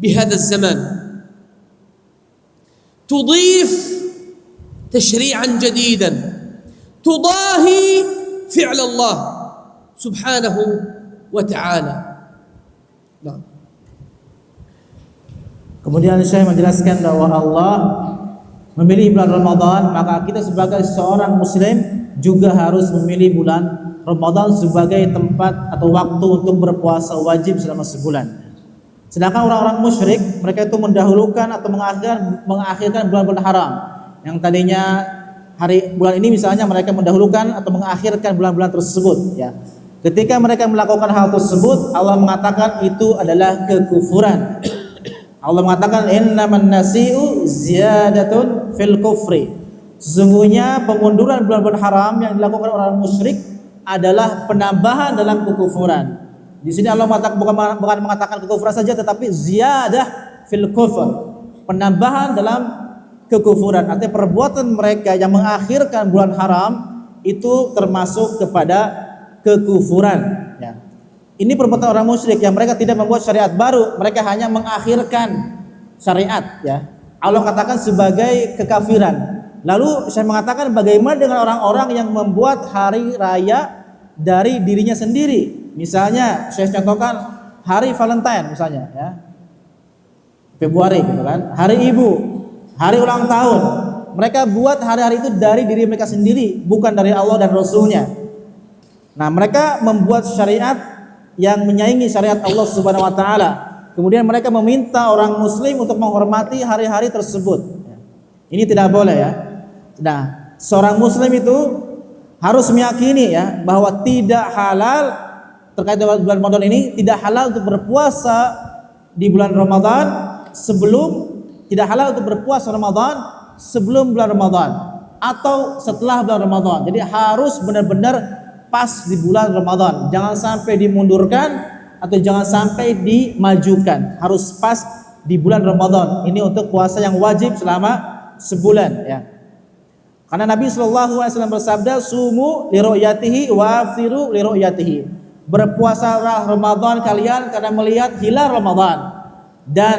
بهذا الزمان، تضيف تشريعا جديدا، تضاهي فعل الله سبحانه وتعالى. نعم. Kemudian saya menjelaskan bahwa Allah memilih bulan Ramadan, maka kita sebagai seorang muslim juga harus memilih bulan Ramadan sebagai tempat atau waktu untuk berpuasa wajib selama sebulan. Sedangkan orang-orang musyrik, mereka itu mendahulukan atau mengakhirkan bulan-bulan haram. Yang tadinya bulan ini misalnya mereka mendahulukan atau mengakhirkan bulan-bulan tersebut, ya. Ketika mereka melakukan hal tersebut, Allah mengatakan itu adalah kekufuran. Allah mengatakan innaman nasi'u ziyadatun fil kufri. Sesungguhnya pemunduran bulan-bulan haram yang dilakukan orang musyrik adalah penambahan dalam kekufuran. Di sini Allah bukan mengatakan kekufuran saja, tetapi ziyadah fil kufr, penambahan dalam kekufuran. Artinya perbuatan mereka yang mengakhirkan bulan haram itu termasuk kepada kekufuran, ya. Ini perbuatan orang musyrik yang mereka tidak membuat syariat baru, mereka hanya mengakhirkan syariat, ya. Allah katakan sebagai kekafiran. Lalu saya mengatakan bagaimana dengan orang-orang yang membuat hari raya dari dirinya sendiri. Misalnya saya contohkan hari Valentine misalnya, ya. Februari gitu kan, hari ibu, hari ulang tahun. Mereka buat hari-hari itu dari diri mereka sendiri, bukan dari Allah dan Rasulnya. Nah, mereka membuat syariat yang menyaingi syariat Allah Subhanahu wa taala. Kemudian mereka meminta orang muslim untuk menghormati hari-hari tersebut. Ini tidak boleh, ya. Nah, seorang muslim itu harus meyakini, ya, bahwa tidak halal terkait dengan bulan Ramadan ini, tidak halal untuk berpuasa di bulan Ramadan tidak halal untuk berpuasa Ramadan sebelum bulan Ramadan atau setelah bulan Ramadan. Jadi harus benar-benar pas di bulan Ramadan, jangan sampai dimundurkan atau jangan sampai dimajukan, harus pas di bulan Ramadan. Ini untuk puasa yang wajib selama sebulan, ya. Karena Nabi SAW bersabda, sumu li ru'yatihi wa afiru li ru'yatihi. Berpuasalah Ramadan kalian karena melihat hilal Ramadan, dan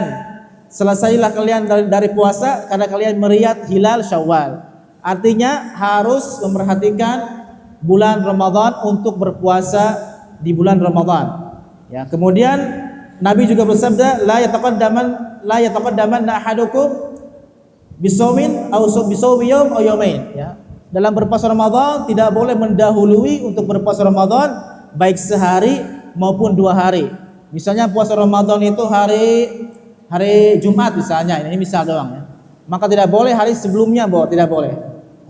selesailah kalian dari puasa karena kalian melihat hilal Syawal. Artinya harus memperhatikan bulan Ramadan untuk berpuasa di bulan Ramadan, ya. Kemudian Nabi juga bersabda, la yataqaddaman ahadukum bisawmin aw bisawmi yawm aw yawmain, ya. Dalam berpuasa Ramadan tidak boleh mendahului untuk berpuasa Ramadan baik sehari maupun 2 hari. Misalnya puasa Ramadan itu hari Jumat misalnya, ini misal doang, ya. Maka tidak boleh hari sebelumnya, tidak boleh.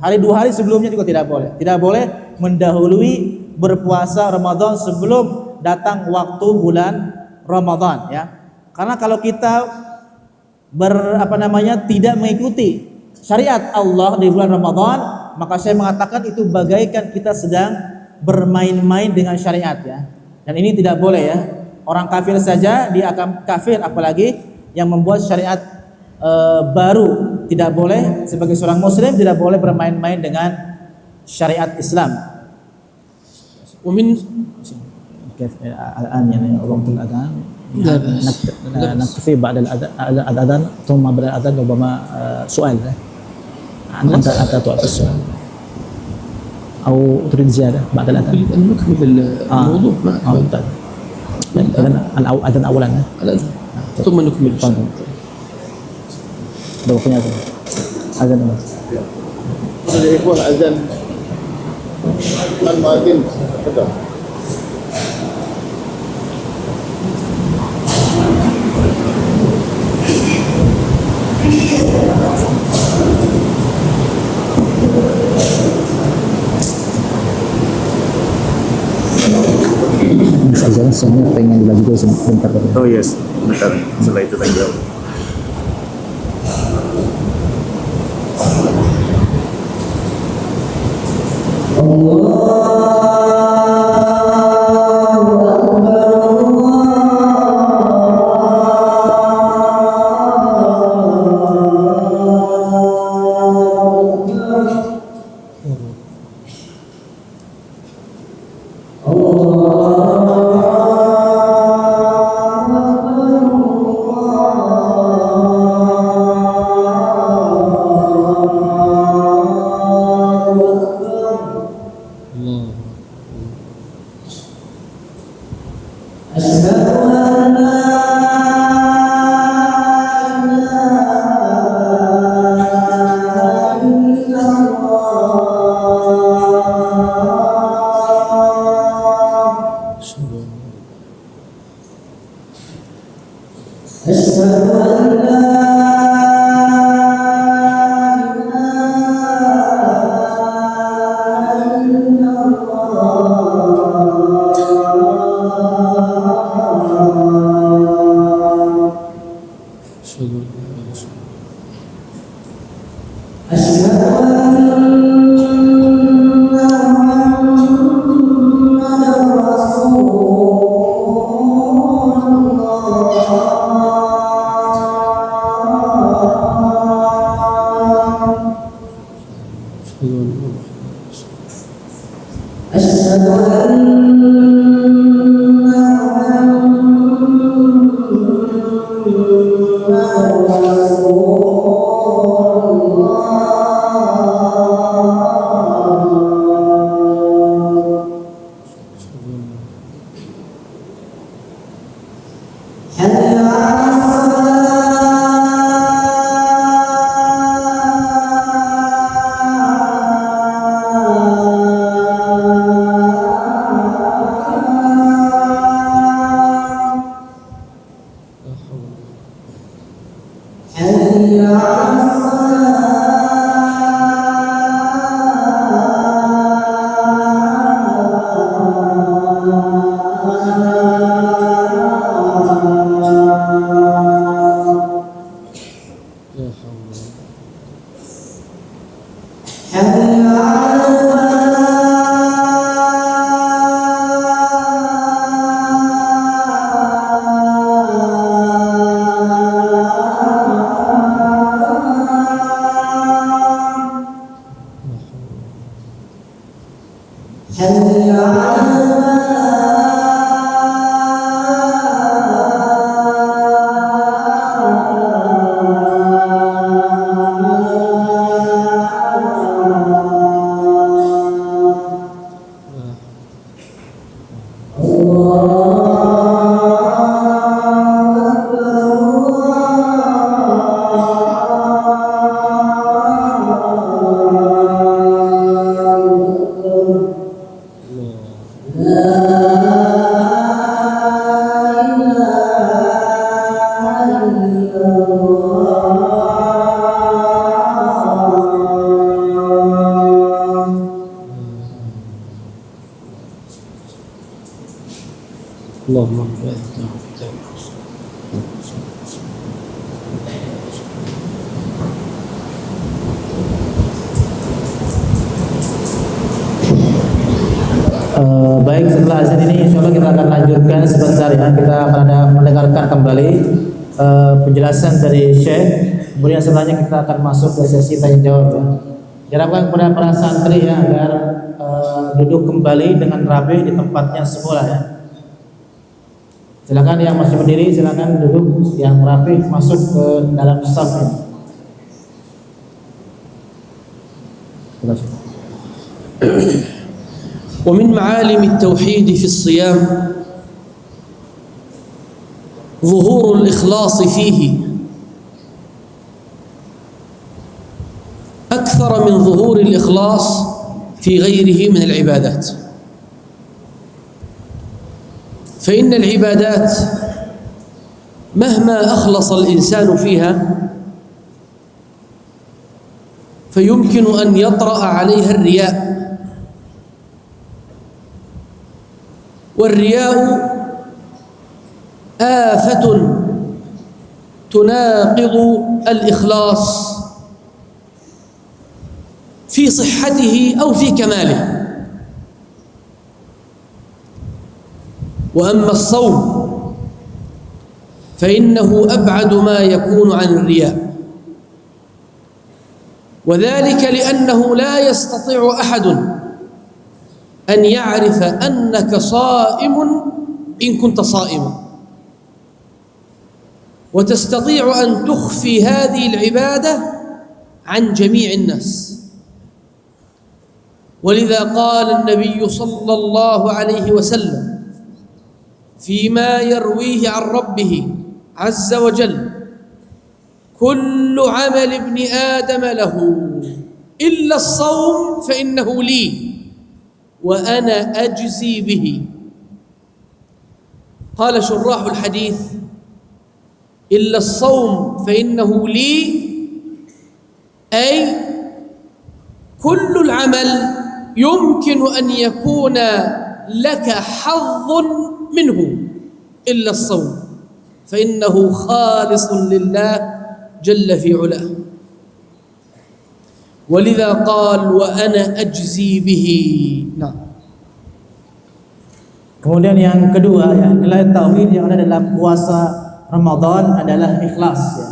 Hari 2 hari sebelumnya juga tidak boleh. Tidak boleh mendahului berpuasa Ramadan sebelum datang waktu bulan Ramadan, ya. Karena kalau kita tidak mengikuti syariat Allah di bulan Ramadan, maka saya mengatakan itu bagaikan kita sedang bermain-main dengan syariat ya. Dan ini tidak boleh ya. Orang kafir saja dia akan kafir, apalagi yang membuat syariat baru. Tidak boleh, sebagai seorang muslim tidak boleh bermain-main dengan syariat Islam. ومن كيف الآن يعني وقت الأذان لا بأس. نكتفي بعد الأذان ثم بعد الأذان ربما سؤال أنت تعطي السؤال أو تريد زيادة بعد الأذان نكمل الموضوع معك. إذن الأذان أولا الأذان ثم نكمل. Udah waktunya azan. Ada ikhwan azan. Al-Muadzin kata. Mas azan semua pengen dilanjutkan sebentar. Oh yes, bentar. Setelah itu tanya jawab. اللهم بارك Baik, setelah azan ini insya Allah kita akan lanjutkan sebentar ya. Kita akan mendengarkan kembali penjelasan dari Syekh. Kemudian setelahnya kita akan masuk ke sesi tanya jawab ya. Diharapkan kepada para santri ya agar duduk kembali dengan rapi di tempatnya semula ya. Silakan yang masih berdiri silakan duduk yang rapi masuk ke dalam saf ya. ومن معالم التوحيد في الصيام ظهور الإخلاص فيه أكثر من ظهور الإخلاص في غيره من العبادات، فإن العبادات مهما أخلص الإنسان فيها فيمكن أن يطرأ عليها الرياء، والرياء آفة تناقض الإخلاص في صحته أو في كماله. وأما الصوم فإنه أبعد ما يكون عن الرياء، وذلك لأنه لا يستطيع أحد أن يعرف أنك صائم إن كنت صائما، وتستطيع أن تخفي هذه العبادة عن جميع الناس. ولذا قال النبي صلى الله عليه وسلم فيما يرويه عن ربه عز وجل: كل عمل ابن آدم له إلا الصوم فإنه لي وأنا أجزي به. قال شراح الحديث: إلا الصوم فإنه لي، أي كل العمل يمكن أن يكون لك حظ منه إلا الصوم فإنه خالص لله جل في علاه. ولذا قال: وأنا أجزي به. Nah. Kemudian yang kedua ya, nilai tauhid yang ada dalam puasa Ramadan adalah ikhlas ya.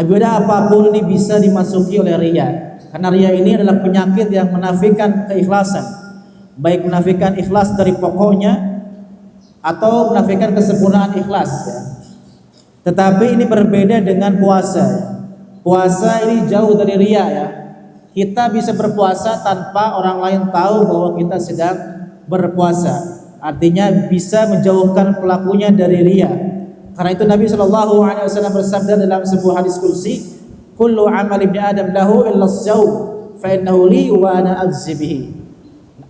Ibadah apapun ini bisa dimasuki oleh riya. Karena riya ini adalah penyakit yang menafikan keikhlasan. Baik menafikan ikhlas dari pokoknya atau menafikan kesempurnaan ikhlas ya. Tetapi ini berbeda dengan puasa ya. Puasa ini jauh dari riya ya. Kita bisa berpuasa tanpa orang lain tahu bahwa kita sedang berpuasa. Artinya bisa menjauhkan pelakunya dari riya. Karena itu Nabi SAW bersabda dalam sebuah hadis qudsi, "Kullu amal ibni Adam lahu illa as-shaum, fa innahu li wa ana ajzi bihi."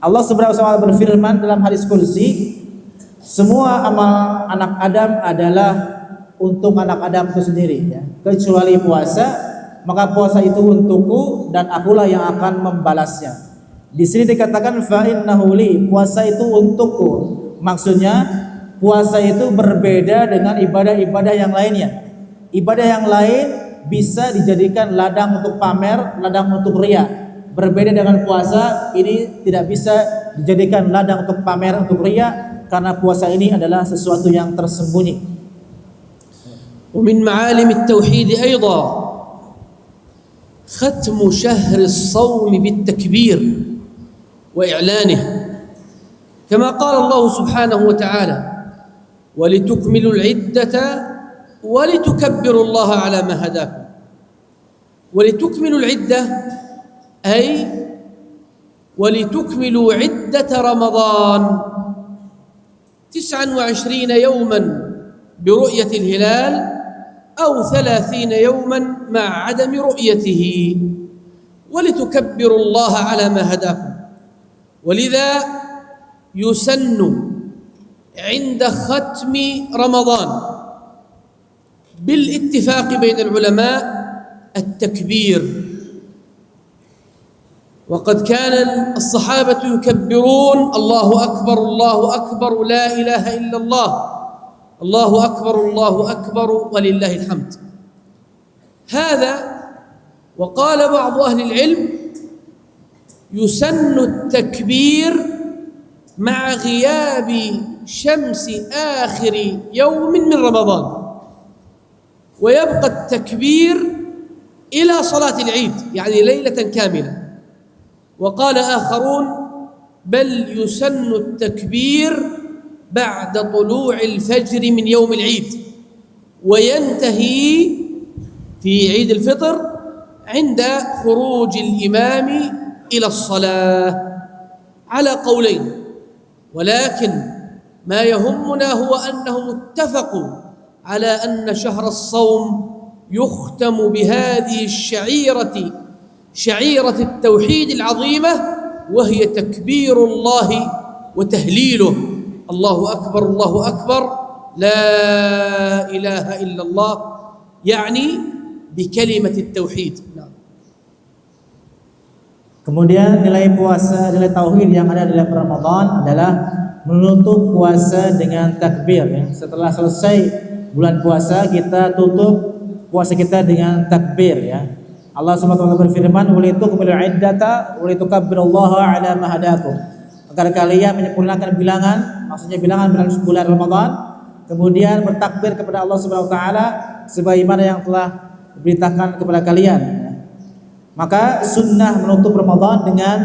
Allah Subhanahu wa taala berfirman dalam hadis qudsi, semua amal anak Adam adalah untuk anak Adam itu sendiri ya. Kecuali puasa, maka puasa itu untukku dan akulah yang akan membalasnya. Di sini dikatakan fa innahu li, puasa itu untukku. Maksudnya puasa itu berbeda dengan ibadah-ibadah yang lainnya. Ibadah yang lain bisa dijadikan ladang untuk pamer, ladang untuk riya. Berbeda dengan puasa, ini tidak bisa dijadikan ladang untuk pamer, untuk riya, karena puasa ini adalah sesuatu yang tersembunyi. ومن معالم التوحيد أيضا ختم شهر الصوم بالتكبير وإعلانه، كما قال الله سبحانه وتعالى: ولتكملوا العدة ولتكبروا الله على ما هداكم. ولتكملوا العدة أي ولتكملوا عدة رمضان 29 يوما برؤية الهلال أو 30 يوما مع عدم رؤيته، ولتكبروا الله على ما هداكم. ولذا يسن عند ختم رمضان بالاتفاق بين العلماء التكبير، وقد كان الصحابة يكبرون: الله أكبر الله أكبر لا إله إلا الله، الله أكبر الله أكبر ولله الحمد. هذا وقال بعض أهل العلم: يسن التكبير مع غياب شمس آخر يوم من رمضان، ويبقى التكبير إلى صلاة العيد، يعني ليلة كاملة. وقال آخرون بل يسن التكبير بعد طلوع الفجر من يوم العيد، وينتهي في عيد الفطر عند خروج الإمام إلى الصلاة، على قولين. ولكن ما يهمنا هو أنهم اتفقوا على أن شهر الصوم يختم بهذه الشعيرة، شعيرة التوحيد العظيمة، وهي تكبير الله وتهليله: الله أكبر الله أكبر لا إله إلا الله، يعني بكلمة التوحيد. Kemudian nilai puasa, nilai tauhid yang ada dalam Ramadan adalah menutup puasa dengan takbir. Setelah selesai bulan puasa, kita tutup puasa kita dengan takbir. Allah Subhanahu wa taala berfirman, "Walitukmilul iddata walitukabbirullaha ala ma hadakum." Agar kalian menyempurnakan bilangan, maksudnya bilangan bulan Ramadan, kemudian bertakbir kepada Allah Subhanahu wa taala sebagaimana yang telah diberitakan kepada kalian. Maka sunnah menutup Ramadan dengan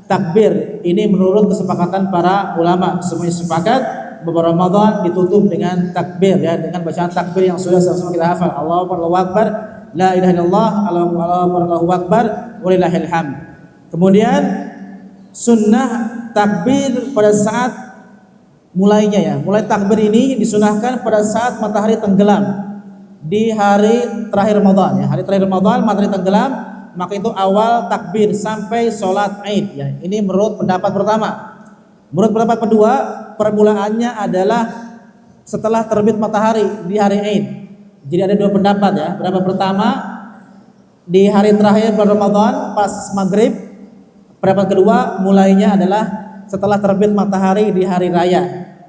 takbir ini menurut kesepakatan para ulama. Semuanya sepakat bahwa Ramadan ditutup dengan takbir, dengan bacaan takbir yang sudah sama-sama kita hafal. Allahu Akbar, la ilaha illallah, Allahu Akbar, walillahil hamd. Kemudian sunnah takbir pada saat mulainya, mulai takbir ini disunahkan pada saat matahari tenggelam di hari terakhir Ramadan, hari terakhir Ramadan matahari tenggelam, maka itu awal takbir sampai sholat Id. Ini menurut pendapat pertama. Menurut pendapat kedua, permulaannya adalah setelah terbit matahari di hari Id. Jadi ada dua pendapat. Pendapat pertama di hari terakhir bulan Ramadan pas maghrib. Pendapat kedua mulainya adalah setelah terbit matahari di hari raya.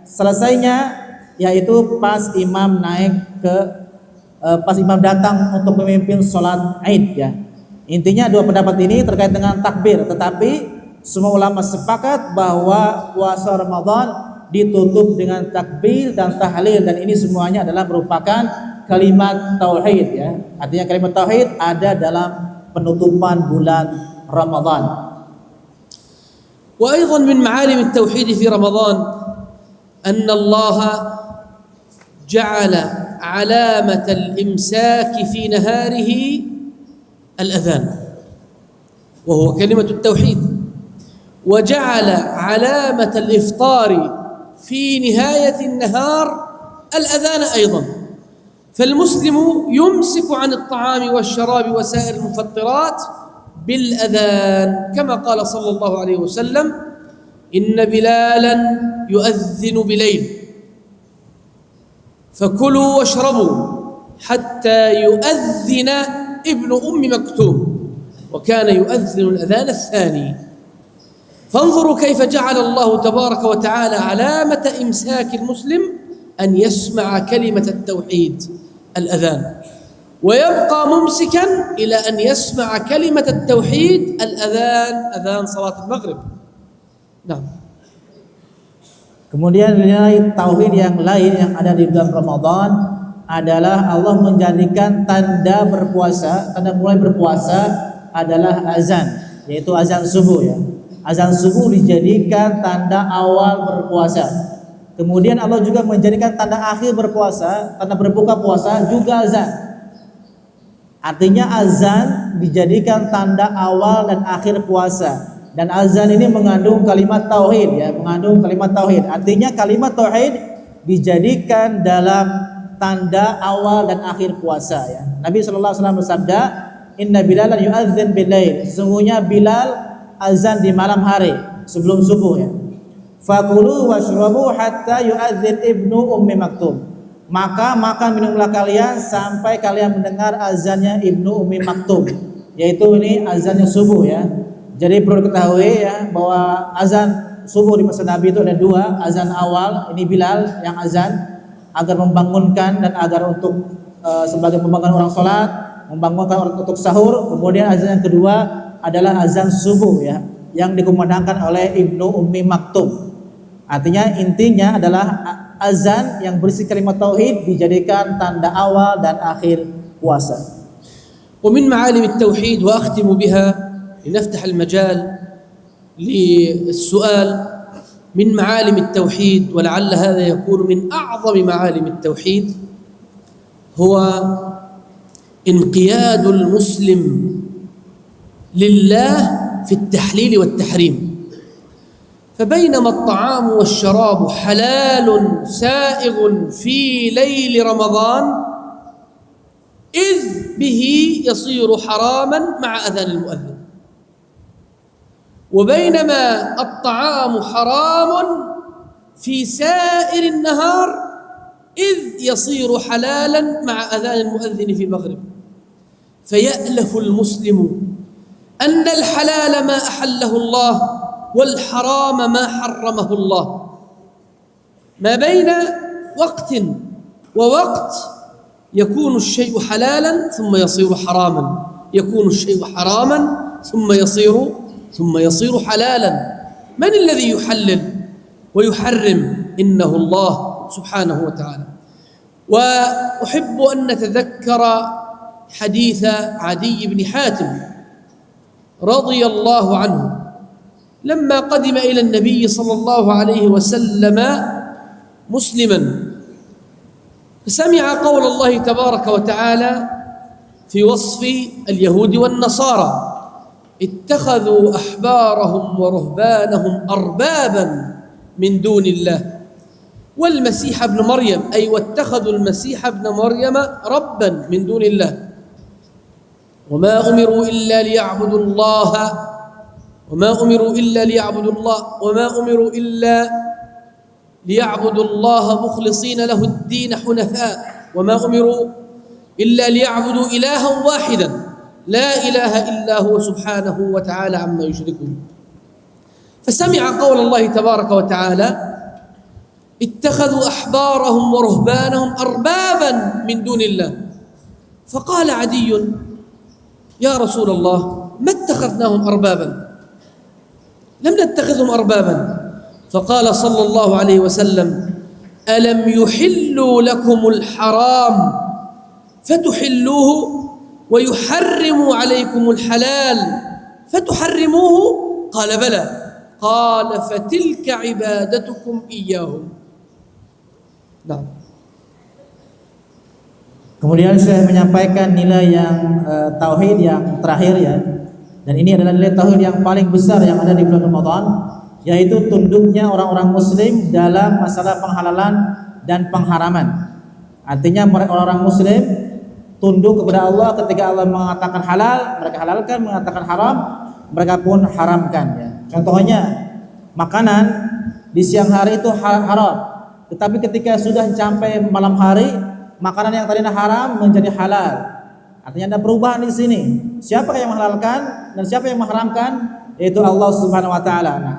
Selesainya yaitu pas imam naik pas imam datang untuk memimpin sholat Id. Intinya dua pendapat ini terkait dengan takbir, tetapi semua ulama sepakat bahwa puasa Ramadan ditutup dengan takbir dan tahlil, dan ini semuanya adalah merupakan kalimat tauhid. Artinya kalimat tauhid ada dalam penutupan bulan Ramadan. Wa aidan min ma'alim at-tauhid fi Ramadan anna Allah ja'ala 'alamat al-imsak fi naharihi الأذان وهو كلمة التوحيد، وجعل علامة الإفطار في نهاية النهار الأذان أيضا، فالمسلم يمسك عن الطعام والشراب وسائر المفطرات بالأذان، كما قال صلى الله عليه وسلم: إن بلالا يؤذن بليل فكلوا واشربوا حتى يؤذن ابن أم مكتوم، وكان يؤذن الأذان الثاني. فانظروا كيف جعل الله تبارك وتعالى علامة إمساك المسلم أن يسمع كلمة التوحيد الأذان، ويبقى ممسكا إلى أن يسمع كلمة التوحيد الأذان، أذان صلاة المغرب. نعم. Kemudian nilai tauhid yang lain yang ada di dalam Ramadan adalah Allah menjadikan tanda berpuasa, tanda mulai berpuasa adalah azan, yaitu azan subuh. Azan subuh dijadikan tanda awal berpuasa. Kemudian Allah juga menjadikan tanda akhir berpuasa, tanda berbuka puasa juga azan. Artinya azan dijadikan tanda awal dan akhir puasa. Dan azan ini mengandung kalimat tauhid, mengandung kalimat tauhid. Artinya kalimat tauhid dijadikan dalam tanda awal dan akhir puasa. Nabi sallallahu alaihi wasallam bersabda, "Inna Bilalan yu'adzin bil-lail." Sesungguhnya Bilal azan di malam hari sebelum subuh. Fakulu washrabu hatta yu'adzin ibnu ummi maktum. Maka makan minumlah kalian sampai kalian mendengar azannya ibnu ummi maktum, yaitu ini azannya subuh. Jadi perlu diketahui bahwa azan subuh di masa Nabi itu ada dua. Azan awal ini Bilal yang azan agar membangunkan dan agar untuk sebagai pembangunan orang sholat, membangunkan orang untuk sahur. Kemudian azan yang kedua adalah azan subuh yang dikumandangkan oleh Ibnu Ummi Maktum. Artinya intinya adalah azan yang berisi kalimat tauhid dijadikan tanda awal dan akhir puasa. ومن معالم التوحيد وأختم بها لنفتح المجال للسؤال. من معالم التوحيد ولعل هذا يكون من أعظم معالم التوحيد هو انقياد المسلم لله في التحليل والتحريم. فبينما الطعام والشراب حلال سائغ في ليل رمضان إذ به يصير حراما مع أذان المؤذن، وبينما الطعام حرام في سائر النهار إذ يصير حلالا مع أذان المؤذن في المغرب. فيألف المسلم أن الحلال ما أحله الله والحرام ما حرمه الله، ما بين وقت ووقت يكون الشيء حلالا ثم يصير حراما، يكون الشيء حراما ثم يصير حلالا. من الذي يحلل ويحرم؟ إنه الله سبحانه وتعالى. وأحب أن نتذكر حديث عدي بن حاتم رضي الله عنه لما قدم إلى النبي صلى الله عليه وسلم مسلما، فسمع قول الله تبارك وتعالى في وصف اليهود والنصارى: اتخذوا أحبارهم ورهبانهم أربابا من دون الله والمسيح ابن مريم، أي واتخذوا المسيح ابن مريم ربا من دون الله، وما أمروا إلا ليعبدوا الله مخلصين له الدين حنفاء، وما أمروا إلا ليعبدوا إلها واحدا لا إله إلا هو سبحانه وتعالى عما يشركون. فسمع قول الله تبارك وتعالى: اتخذوا أحبارهم ورهبانهم أربابا من دون الله. فقال عدي: يا رسول الله، ما اتخذناهم أربابا، لم نتخذهم أربابا. فقال صلى الله عليه وسلم: ألم يحلوا لكم الحرام فتحلوه ويحرموا عليكم الحلال فتحرموه؟ قال: بلى. قال: فتلك عبادتكم إياهم. Nah. Kemudian Syekh menyampaikan nilai yang tauhid yang terakhir ya. Dan ini adalah nilai tauhid yang paling besar yang ada di bulan Ramadan, yaitu tunduknya orang-orang muslim dalam masalah penghalalan dan pengharaman. Artinya orang-orang muslim tunduk kepada Allah ketika Allah mengatakan halal, mereka halalkan, mengatakan haram, mereka pun haramkan ya. Contohnya makanan di siang hari itu haram. Tetapi ketika sudah sampai malam hari, makanan yang tadinya haram menjadi halal. Artinya ada perubahan di sini. Siapa yang menghalalkan dan siapa yang mengharamkan? Yaitu Allah Subhanahu wa taala. Nah,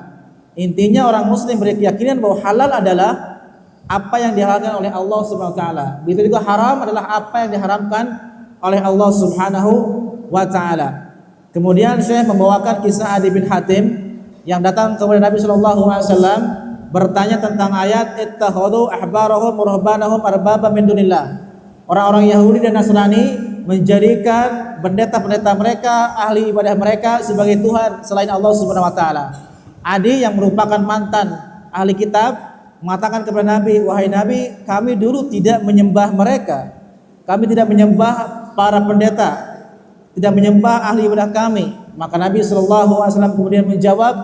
intinya orang muslim berkeyakinan bahwa halal adalah apa yang dihalalkan oleh Allah Subhanahu wa taala. Begitu juga haram adalah apa yang diharamkan oleh Allah Subhanahu wa taala. Kemudian Syekh membawakan kisah Adi bin Hatim yang datang kepada Nabi sallallahu alaihi wasallam bertanya tentang ayat ittakhadhu ahbarahum wa ruhbanahum arbaba min dunillah. Orang-orang Yahudi dan Nasrani menjadikan pendeta-pendeta mereka, ahli ibadah mereka sebagai Tuhan selain Allah Subhanahu wa taala. Adi yang merupakan mantan ahli kitab mengatakan kepada Nabi, "Wahai Nabi, kami dulu tidak menyembah mereka. Kami tidak menyembah para pendeta, tidak menyembah ahli ibadah kami." Maka Nabi sallallahu alaihi wasallam kemudian menjawab,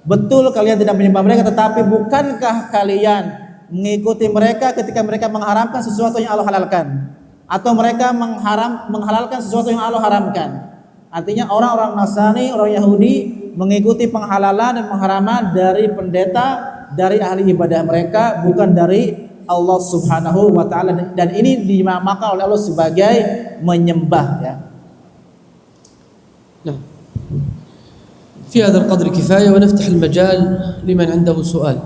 betul kalian tidak menyembah mereka, tetapi bukankah kalian mengikuti mereka ketika mereka mengharamkan sesuatu yang Allah halalkan, atau mereka menghalalkan sesuatu yang Allah haramkan? Artinya orang-orang Nasrani, orang Yahudi mengikuti penghalalan dan pengharaman dari pendeta, dari ahli ibadah mereka, bukan dari Allah Subhanahu wa taala, dan ini dinamakan oleh Allah sebagai menyembah ya. Nah. في هذا القدر كفاية ونفتح المجال لمن عنده سؤال.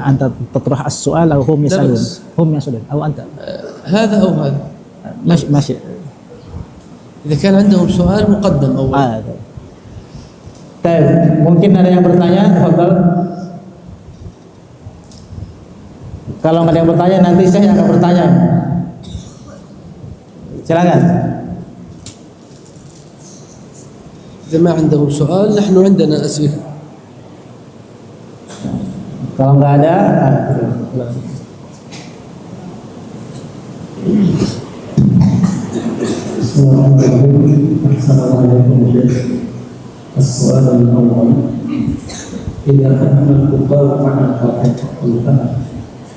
أنت تطرح السؤال أو هم يسألون؟ هم يسألون أو أنت؟ هذا أو هذا. ماشي. إذا كان عندهم سؤال مقدم أول. طيب, mungkin ada yang bertanya, tafadhal. Kalau nggak ada yang bertanya, nanti saya yang akan bertanya. Silakan. إذا ما عندهم سؤال نحن عندنا أسئلة. Kalau nggak ada, Assalamualaikum. السؤال الأول: إذا حكم الكفار مع الفاتحة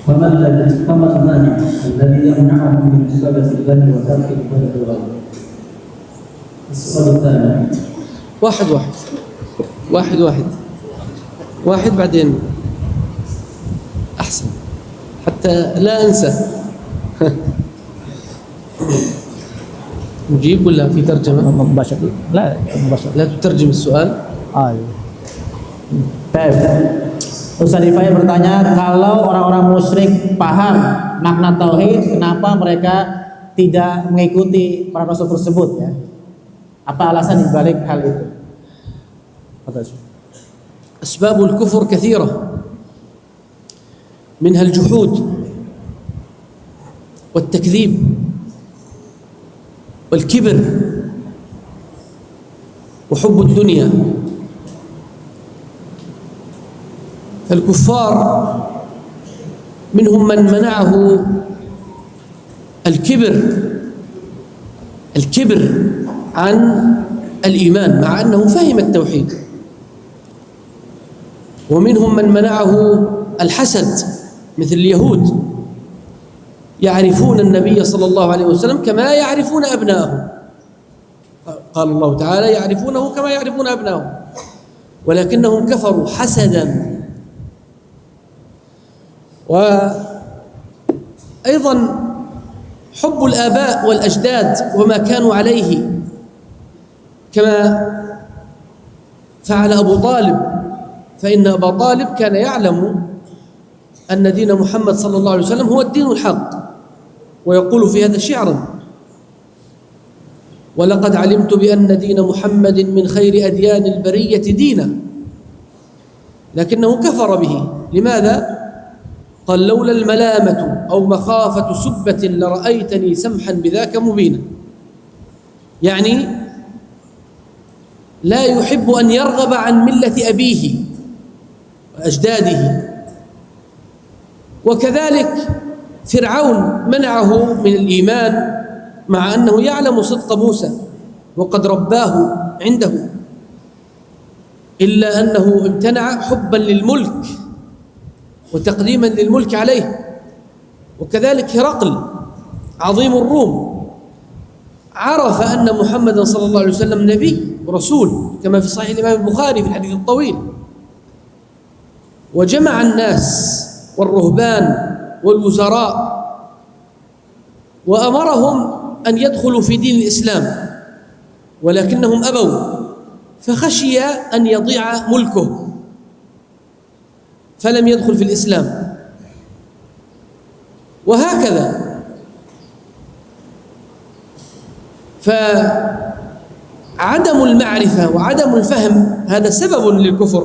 فما المانع الذي يمنعهم من عبادة الله وترك عبادة غيره؟ السؤال الثاني: واحد بعدين أحسن حتى لا أنسى. نجيب ولا في ترجمة؟ مباشر. لا مباشر. لا تترجم السؤال. Baik. Ustaz Rifai bertanya, kalau orang-orang musyrik paham makna tauhid, kenapa mereka tidak mengikuti para rasul tersebut ya? Apa alasan di balik hal itu? أسباب الكفر كثيرة، منها الجحود والتكذيب والكبر وحب الدنيا. فالكفار منهم من منعه الكبر عن الإيمان مع أنه فهم التوحيد، ومنهم من منعه الحسد مثل اليهود، يعرفون النبي صلى الله عليه وسلم كما يعرفون أبناءهم. قال الله تعالى: يعرفونه كما يعرفون أبناءهم، ولكنهم كفروا حسدا. وأيضا حب الآباء والأجداد وما كانوا عليه، كما فعل أبو طالب، فإن أبا طالب كان يعلم أن دين محمد صلى الله عليه وسلم هو الدين الحق، ويقول في هذا شعرا: ولقد علمت بأن دين محمد من خير أديان البرية دينا، لكنه كفر به. لماذا؟ قال: لولا الملامة أو مخافة سبة لرأيتني سمحا بذاك مبينا. يعني لا يحب أن يرغب عن ملة أبيه وأجداده. وكذلك فرعون منعه من الإيمان مع أنه يعلم صدق موسى وقد رباه عنده، إلا أنه امتنع حبا للملك وتقديما للملك عليه. وكذلك هرقل عظيم الروم عرف أن محمدا صلى الله عليه وسلم نبي ورسول، كما في صحيح الإمام البخاري في الحديث الطويل، وجمع الناس والرهبان والوزراء وأمرهم أن يدخلوا في دين الإسلام، ولكنهم أبوا، فخشي أن يضيع ملكه فلم يدخل في الإسلام. وهكذا. فعدم المعرفة وعدم الفهم هذا سبب للكفر،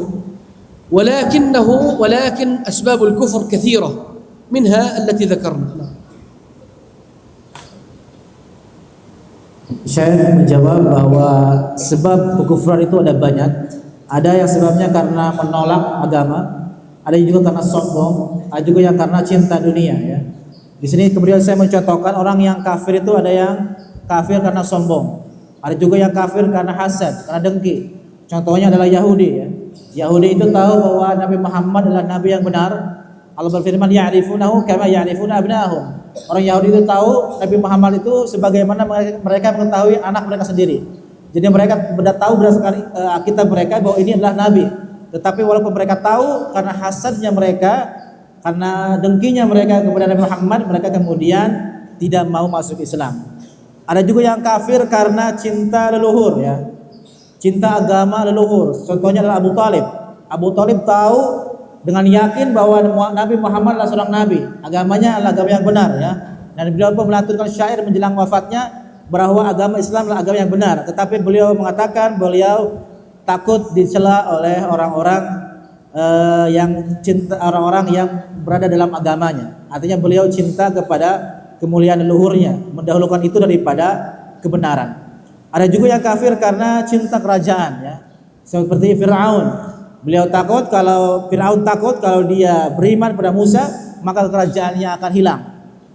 ولكن أسباب الكفر كثيرة منها التي ذكرنا. Syekh menjawab bahwa sebab kekufuran itu ada banyak. Ada yang sebabnya karena menolak agama, ada juga karena sombong, ada juga yang karena cinta dunia ya. Di sini kemudian saya mencontohkan orang yang kafir itu ada yang kafir karena sombong, ada juga yang kafir karena hasad, karena dengki. Contohnya adalah Yahudi ya. Yahudi itu tahu bahwa Nabi Muhammad adalah nabi yang benar. Allah berfirman, ya'rifunahu kama ya'rifuna abna'ahum. Orang Yahudi itu tahu Nabi Muhammad itu sebagaimana mereka mengetahui anak mereka sendiri. Jadi mereka tahu berdasarkan kitab mereka bahwa ini adalah nabi. Tetapi walaupun mereka tahu, karena hasadnya mereka, karena dengkinya mereka kepada Nabi Muhammad, mereka kemudian tidak mau masuk Islam. Ada juga yang kafir karena cinta leluhur ya. Cinta agama leluhur. Contohnya adalah Abu Talib. Abu Talib tahu dengan yakin bahwa Nabi Muhammad adalah seorang nabi, agamanya adalah agama yang benar ya. Dan beliau pun melantunkan syair menjelang wafatnya bahwa agama Islam adalah agama yang benar. Tetapi beliau mengatakan beliau takut dicela oleh orang-orang yang cinta orang-orang yang berada dalam agamanya. Artinya beliau cinta kepada kemuliaan leluhurnya, mendahulukan itu daripada kebenaran. Ada juga yang kafir karena cinta kerajaan, ya. Seperti Fir'aun. Beliau takut kalau Fir'aun takut kalau dia beriman pada Musa, maka kerajaannya akan hilang.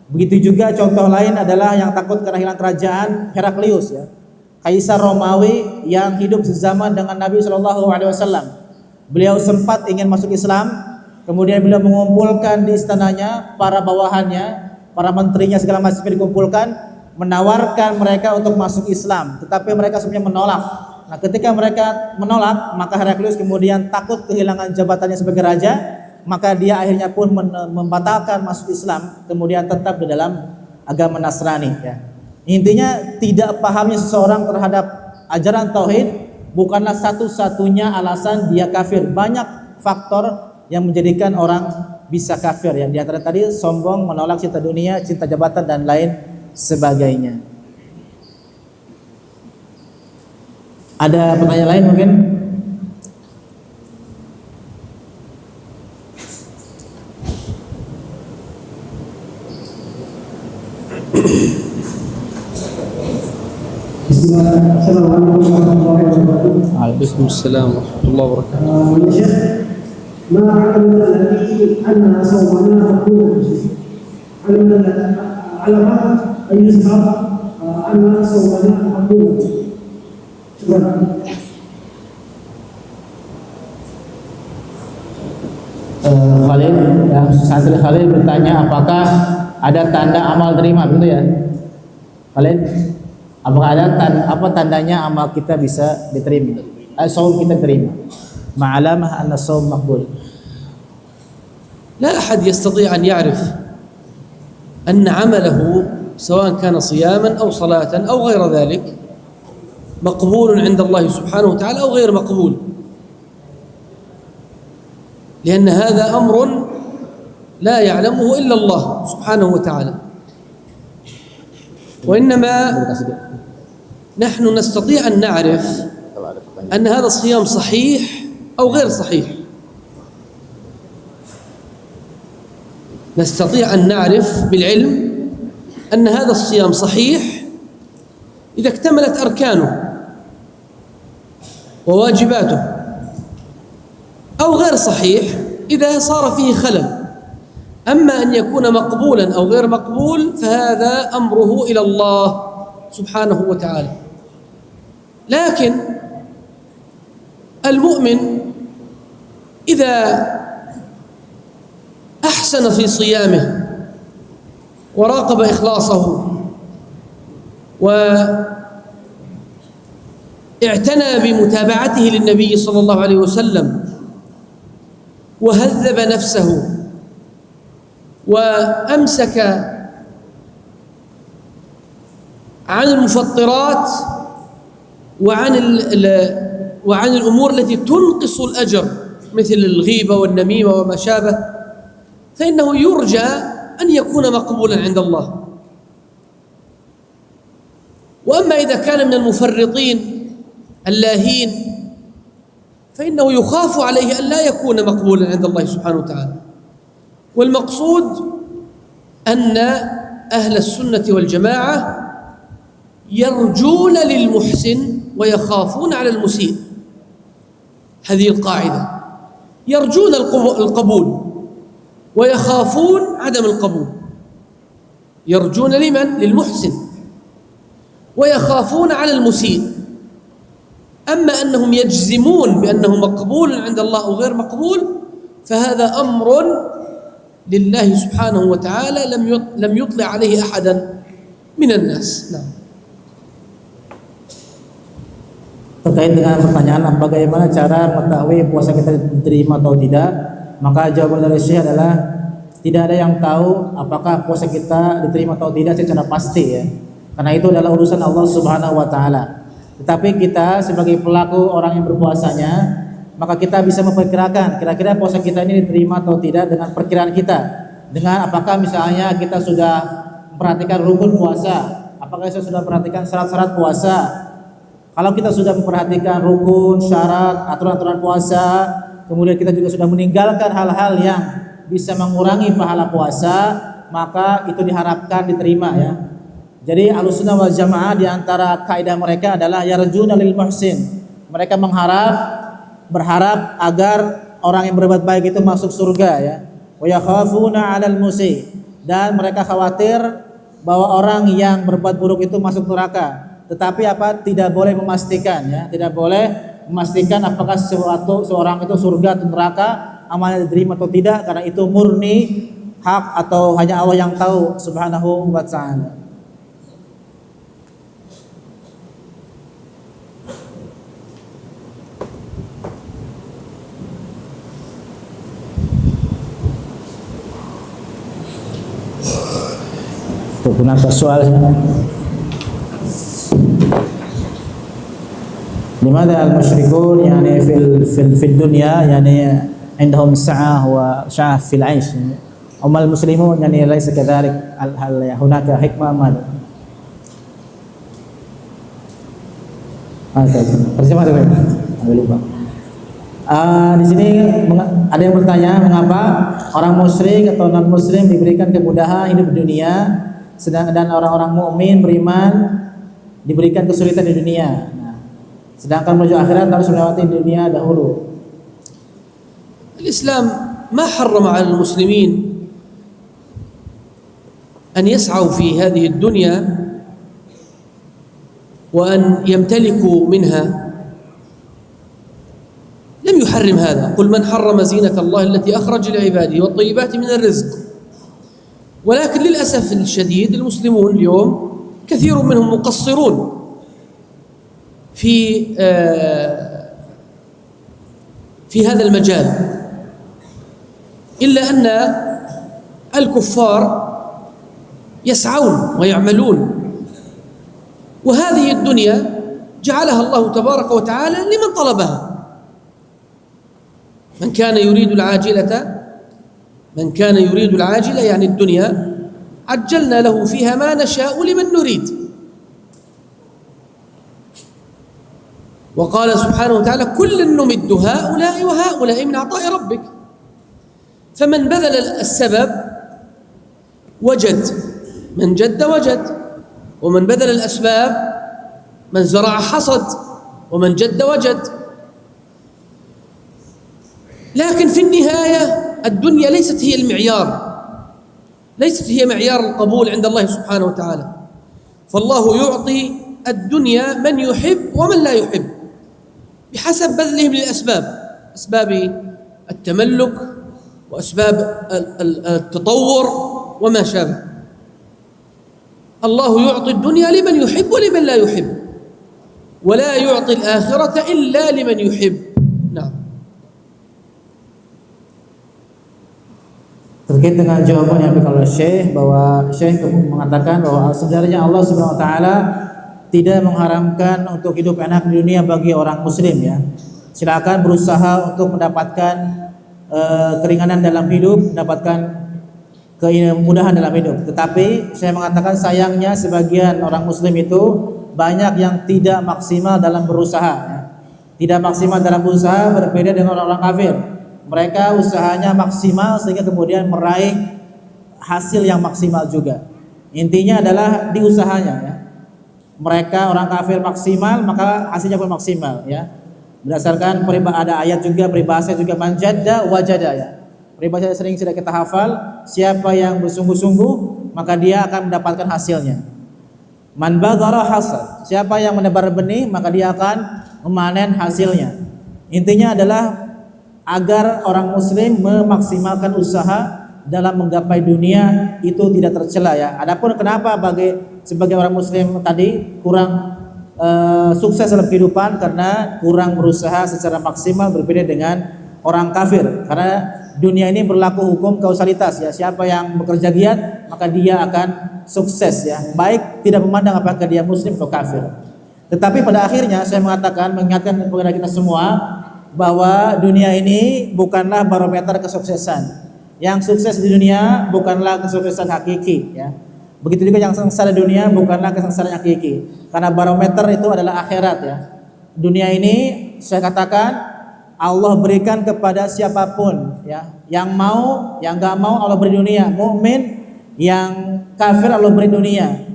Begitu juga contoh lain adalah yang takut karena hilang kerajaan Heraklius, ya. Kaisar Romawi yang hidup sezaman dengan Nabi SAW. Beliau sempat ingin masuk Islam, kemudian beliau mengumpulkan di istananya para bawahannya, para menterinya segala macam dikumpulkan, menawarkan mereka untuk masuk Islam, tetapi mereka sebenarnya menolak. Nah, ketika mereka menolak, maka Heraklius kemudian takut kehilangan jabatannya sebagai raja, maka dia akhirnya pun membatalkan masuk Islam, kemudian tetap di dalam agama Nasrani, ya. Intinya tidak pahamnya seseorang terhadap ajaran tauhid bukanlah satu-satunya alasan dia kafir. Banyak faktor yang menjadikan orang bisa kafir, yang di antara tadi sombong, menolak cinta dunia, cinta jabatan dan lain sebagainya. Ada pertanyaan lain mungkin? Assalamualaikum warahmatullahi wabarakatuh. Waalaikumsalam warahmatullahi wabarakatuh. Ya Syekh, ma alimna alladhi anna sawmana maqbul. Alimna ayy sabab anna sawmana maqbul. Khalil, yang santri Khalil bertanya apakah ada tanda amal terima, begitu ya? Khalil, apakah ada apa tandanya amal kita bisa diterima? Saum kita terima. Ma'alamah anna saum maqbul. لا أحد يستطيع أن يعرف أن عمله سواء كان صياما أو صلاة أو غير ذلك مقبول عند الله سبحانه وتعالى أو غير مقبول، لأن هذا أمر لا يعلمه إلا الله سبحانه وتعالى. وإنما نحن نستطيع أن نعرف أن هذا الصيام صحيح أو غير صحيح. نستطيع أن نعرف بالعلم أن هذا الصيام صحيح إذا اكتملت أركانه وواجباته، أو غير صحيح إذا صار فيه خلل. أما أن يكون مقبولا أو غير مقبول فهذا أمره إلى الله سبحانه وتعالى. لكن المؤمن إذا أحسن في صيامه وراقب إخلاصه واعتنى بمتابعته للنبي صلى الله عليه وسلم وهذب نفسه وأمسك عن المفطرات وعن الأمور التي تنقص الأجر مثل الغيبة والنميمة وما شابه، فإنه يرجى أن يكون مقبولا عند الله. وأما إذا كان من المفرطين اللاهين فإنه يخاف عليه أن لا يكون مقبولا عند الله سبحانه وتعالى. والمقصود أن أهل السنة والجماعة يرجون للمحسن ويخافون على المسيء. هذه القاعدة، يرجون القبول ويخافون عدم القبول. يرجون لمن؟ للمحسن، ويخافون على المسيء. أما أنهم يجزمون بأنه مقبول عند الله أو غير مقبول فهذا أمر لله سبحانه وتعالى لم يطلع عليه أحدا من الناس. نعم. Terkait dengan pertanyaan bagaimana cara mengetahui puasa kita diterima atau tidak, maka jawaban dari Syekh adalah tidak ada yang tahu apakah puasa kita diterima atau tidak secara pasti, ya. Karena itu adalah urusan Allah Subhanahu wa taala. Tetapi kita sebagai pelaku orang yang berpuasanya, maka kita bisa memperkirakan kira-kira puasa kita ini diterima atau tidak dengan perkiraan kita. Dengan apakah misalnya kita sudah memperhatikan rukun puasa, apakah kita sudah memperhatikan syarat-syarat puasa. Kalau kita sudah memperhatikan rukun, syarat, aturan-aturan puasa, kemudian kita juga sudah meninggalkan hal-hal yang bisa mengurangi pahala puasa, maka itu diharapkan diterima ya. Jadi Ahlussunnah wal Jamaah di antara kaidah mereka adalah yarjuna lil muhsin. Mereka berharap agar orang yang berbuat baik itu masuk surga ya. Wa yakhafuna 'alal musi, dan mereka khawatir bahwa orang yang berbuat buruk itu masuk neraka. Tetapi tidak boleh memastikan ya, tidak boleh memastikan apakah seorang itu surga atau neraka, amalnya diterima atau tidak, karena itu murni hak atau hanya Allah yang tahu subhanahu wa ta'ala. هناك سؤال لماذا المشركون يعني في الدنيا يعني عندهم سعة وشعف في العيش، أما المسلمون يعني ليس كذلك؟ هل هناك حكمة ماذا؟ Di sini ada yang bertanya, mengapa orang musyrik atau non muslim diberikan kemudahan hidup di dunia, sedangkan orang-orang mukmin beriman diberikan kesulitan di dunia. Nah, sedangkan menuju akhirat harus melewati dunia dahulu. الإسلام ما حرم على المسلمين أن يسعوا في هذه الدنيا وأن يمتلكوا منها، لم يحرم هذا. قل من حرم زينة الله التي أخرج لعباده والطيبات من الرزق. ولكن للأسف الشديد المسلمون اليوم كثير منهم مقصرون في هذا المجال، إلا أن الكفار يسعون ويعملون، وهذه الدنيا جعلها الله تبارك وتعالى لمن طلبها. من كان يريد العاجلة يعني الدنيا عجلنا له فيها ما نشاء لمن نريد. وقال سبحانه وتعالى كل نمد هؤلاء وهؤلاء من عطاء ربك. فمن بذل السبب وجد، من جد وجد، ومن بذل الأسباب من زرع حصد، ومن جد وجد. لكن في النهاية الدنيا ليست هي المعيار، ليست هي معيار القبول عند الله سبحانه وتعالى. فالله يعطي الدنيا من يحب ومن لا يحب بحسب بذلهم للأسباب، أسباب التملك وأسباب التطور وما شابه. الله يعطي الدنيا لمن يحب ولمن لا يحب، ولا يعطي الآخرة إلا لمن يحب. نعم. Terkait dengan jawaban yang diberikan oleh Syekh, bahwa Syekh mengatakan bahwa sebenarnya Allah Subhanahu wa taala tidak mengharamkan untuk hidup enak di dunia bagi orang muslim ya. Silakan berusaha untuk mendapatkan keringanan dalam hidup, mendapatkan kemudahan dalam hidup. Tetapi saya mengatakan sayangnya sebagian orang muslim itu banyak yang tidak maksimal dalam berusaha ya. Tidak maksimal dalam berusaha, berbeda dengan orang-orang kafir. Mereka usahanya maksimal sehingga kemudian meraih hasil yang maksimal juga. Intinya adalah di usahanya ya. Mereka orang kafir maksimal, maka hasilnya pun maksimal ya. Berdasarkan ada ayat juga, peribahasa juga, man jadda wajada ya. Peribahasa sering sudah kita hafal, siapa yang bersungguh-sungguh maka dia akan mendapatkan hasilnya. Man badhara hasad, siapa yang menebar benih maka dia akan memanen hasilnya. Intinya adalah agar orang muslim memaksimalkan usaha dalam menggapai dunia itu tidak tercela ya. Adapun kenapa sebagai orang muslim tadi kurang sukses dalam kehidupan, karena kurang berusaha secara maksimal, berbeda dengan orang kafir. Karena dunia ini berlaku hukum kausalitas ya. Siapa yang bekerja giat maka dia akan sukses ya. Baik tidak memandang apakah dia muslim atau kafir. Tetapi pada akhirnya saya mengingatkan kepada kita semua bahwa dunia ini bukanlah barometer kesuksesan. Yang sukses di dunia bukanlah kesuksesan hakiki ya. Begitu juga yang sengsara di dunia bukanlah kesengsaraan hakiki. Karena barometer itu adalah akhirat ya. Dunia ini saya katakan Allah berikan kepada siapapun, ya. Yang mau, yang nggak mau Allah beri dunia. Mukmin, yang kafir Allah beri dunia.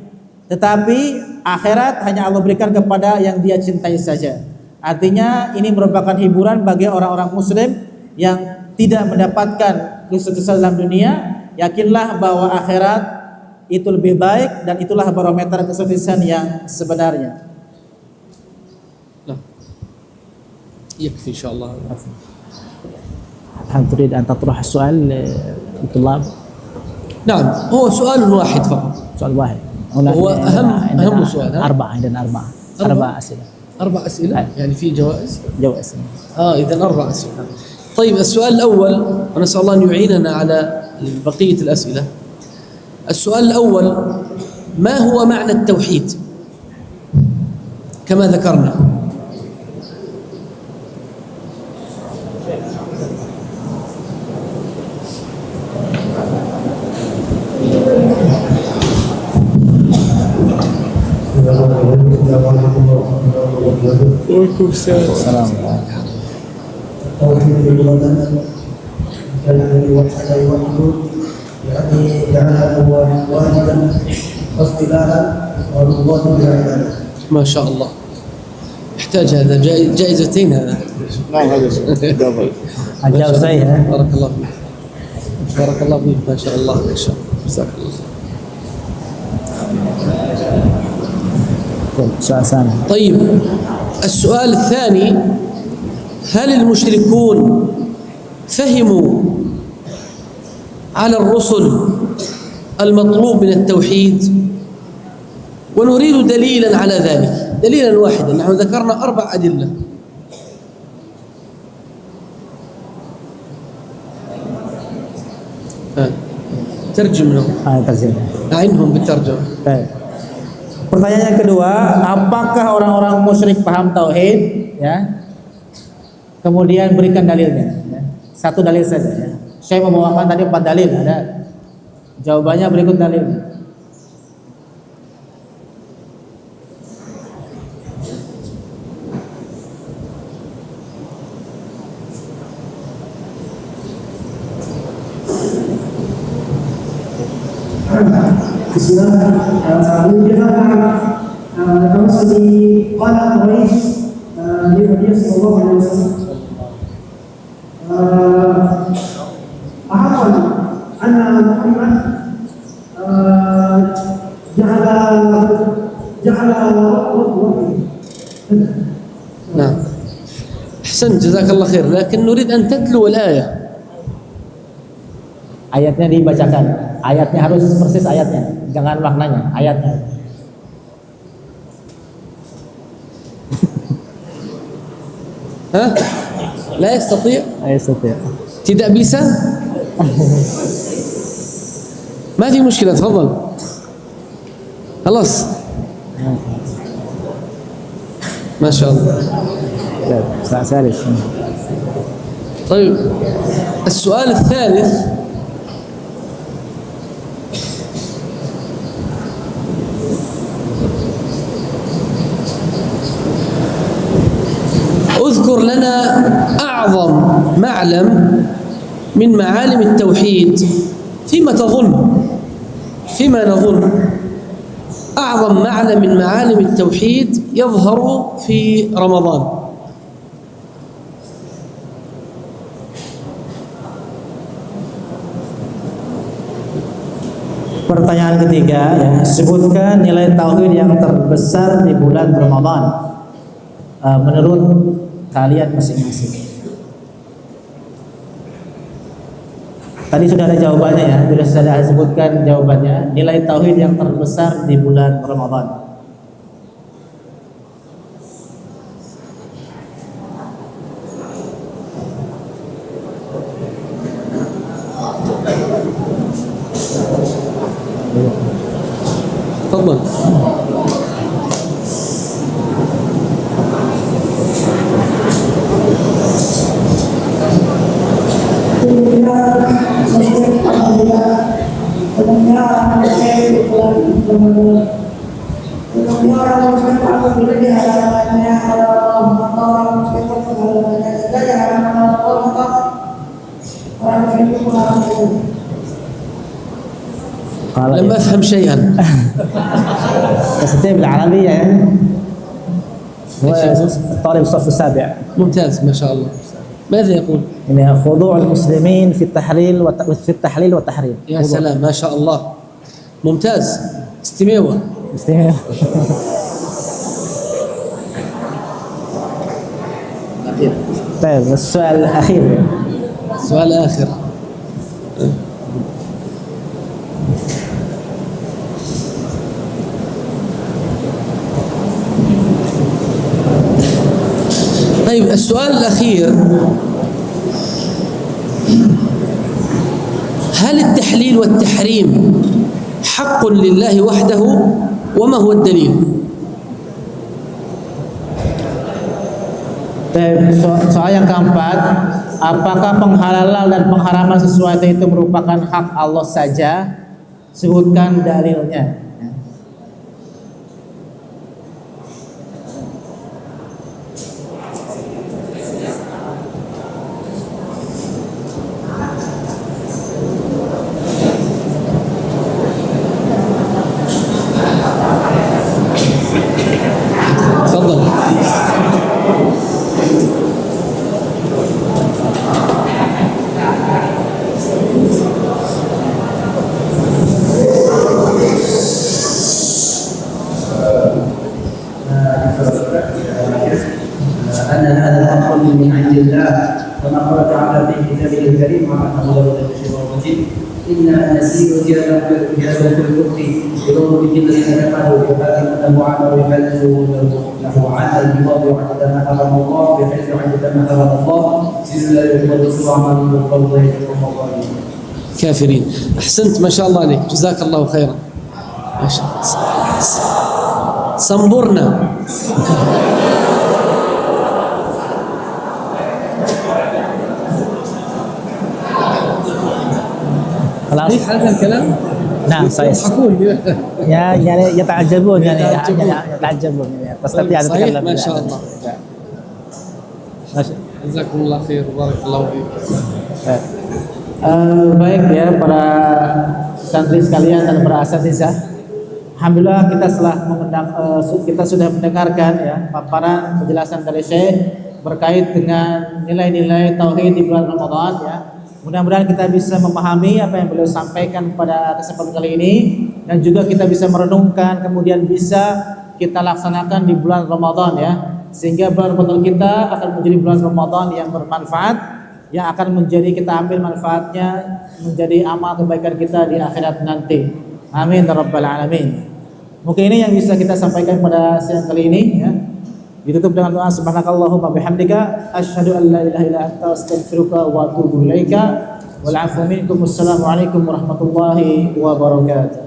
Tetapi akhirat hanya Allah berikan kepada yang Dia cintai saja. Artinya ini merupakan hiburan bagi orang-orang muslim yang tidak mendapatkan kesuksesan dalam dunia. Yakinlah bahwa akhirat itu lebih baik dan itulah barometer kesuksesan yang sebenarnya. يكفي إن شاء الله. هل تريد أن تطرح السؤال للطلاب؟ نعم، هو سؤال واحد فقط. سؤال واحد. هو أهم سؤال. أربعة، عندنا أربع أسئلة. 4 أسئلة؟ يعني في جوائز؟ جوائز. إذا 4 أسئلة. طيب السؤال الأول، ونسأل الله أن يعيننا على بقية الأسئلة. السؤال الأول: ما هو معنى التوحيد كما ذكرنا؟ السلام. التوحيد لغة كلمة وحد يوحد يعني جعله واحدا واصطلاحا والله بالعبادة. ما شاء الله، يحتاج هذا جائزتين هذا. نعم هذا جواب. الجواب صحيح. بارك الله فيك. بارك الله فيك، ما شاء الله، ما شاء الله، جزاك الله خير. سؤال ثاني. طيب السؤال الثاني: هل المشركون فهموا على الرسل المطلوب من التوحيد؟ ونريد دليلا على ذلك، دليلا واحدا. نحن ذكرنا 4 أدلة. ترجم لهم. ترجمة. أعنهم بالترجمة. Baik. Pertanyaan yang kedua, apakah orang-orang musyrik paham tauhid? Ya. Kemudian berikan dalilnya. Ya. 1 dalil saja. Ya. Saya membawakan tadi 4 dalil. Ada. Jawabannya berikut dalil. Bismillah. Kami sedih qala Quraisy li Nabi sallallahu alaihi wasallam. Ahafan anna Muhammad ja'ala نعم، أحسنت، جزاك الله خير. لكن نريد أن تتلو الآية. Ayatnya dibacakan. Ayatnya harus persis ayatnya, jangan maknanya, ayatnya. ها؟ لا يستطيع؟ يستطيع. tidak bisa؟ ما في مشكلة، تفضل. خلاص. ما شاء الله. ثالث. طيب السؤال الثالث: اذكر لنا أعظم معلم من معالم التوحيد فيما نظن أعظم معلم من معالم التوحيد يظهر في رمضان. Pertanyaan ketiga, ya, sebutkan nilai tauhid yang terbesar di bulan Ramadan menurut kalian masing-masing. Tadi sudah ada jawabannya, ya, sudah saya sebutkan jawabannya. Nilai tauhid yang terbesar di bulan Ramadan. تفضل. orang قال لم أفهم شيئا. تستطيع بالعربية يعني. هو طالب الصف السابع. ممتاز ما شاء الله. ماذا يقول؟ يعني خضوع المسلمين في التحليل والتحريم. يا سلام ما شاء الله، ممتاز. استميوا. طيب السؤال الأخير. سؤال آخر. طيب السؤال الأخير: هل التحليل والتحريم حق لله وحده؟ وما هو الدليل؟ Soal yang keempat, apakah penghalalan dan pengharaman sesuatu itu merupakan hak Allah saja? Sebutkan dalilnya. تفضل. أن هذا الأمر من عند الله كما قال تعالى في كتابه الكريم وعلى الله الشيطان الرجيم إنا نسير جهة الكفر بظلم الذين كفروا بحكم وعملوا بحكم له عاد الماضي وعند ما حرم الله بحيث عند ما حرم الله إلا يقدس عمل بالقول والمظالم. كافرين. أحسنت ما شاء الله عليك، جزاك الله خيرا. ما شاء الله. صنبرنا. خلاص. هذا الكلام؟ نعم صحيح. يضحكون. يعني يتعجبون يتعجبون تستطيع أن صحيح تتكلم. ما شاء الله. جزاكم الله خير وبارك الله فيك. Baik ya para santri sekalian dan para asatizah, alhamdulillah kita sudah mendengarkan ya paparan penjelasan dari Syekh berkait dengan nilai-nilai tauhid di bulan Ramadan ya. Mudah-mudahan kita bisa memahami apa yang beliau sampaikan pada kesempatan kali ini dan juga kita bisa merenungkan kemudian bisa kita laksanakan di bulan Ramadan ya, sehingga bulan Ramadan kita akan menjadi bulan Ramadan yang bermanfaat, yang akan menjadi kita ambil manfaatnya menjadi amal kebaikan kita di akhirat nanti. Amin ya rabbal alamin. Mungkin ini yang bisa kita sampaikan pada siang kali ini ya. Ditutup dengan doa subhanakallahumma bihamdika asyhadu an la ilaha illa anta astaghfiruka wa atubu ilaika wal 'afwu minkum. Wassalamu alaikum warahmatullahi wabarakatuh.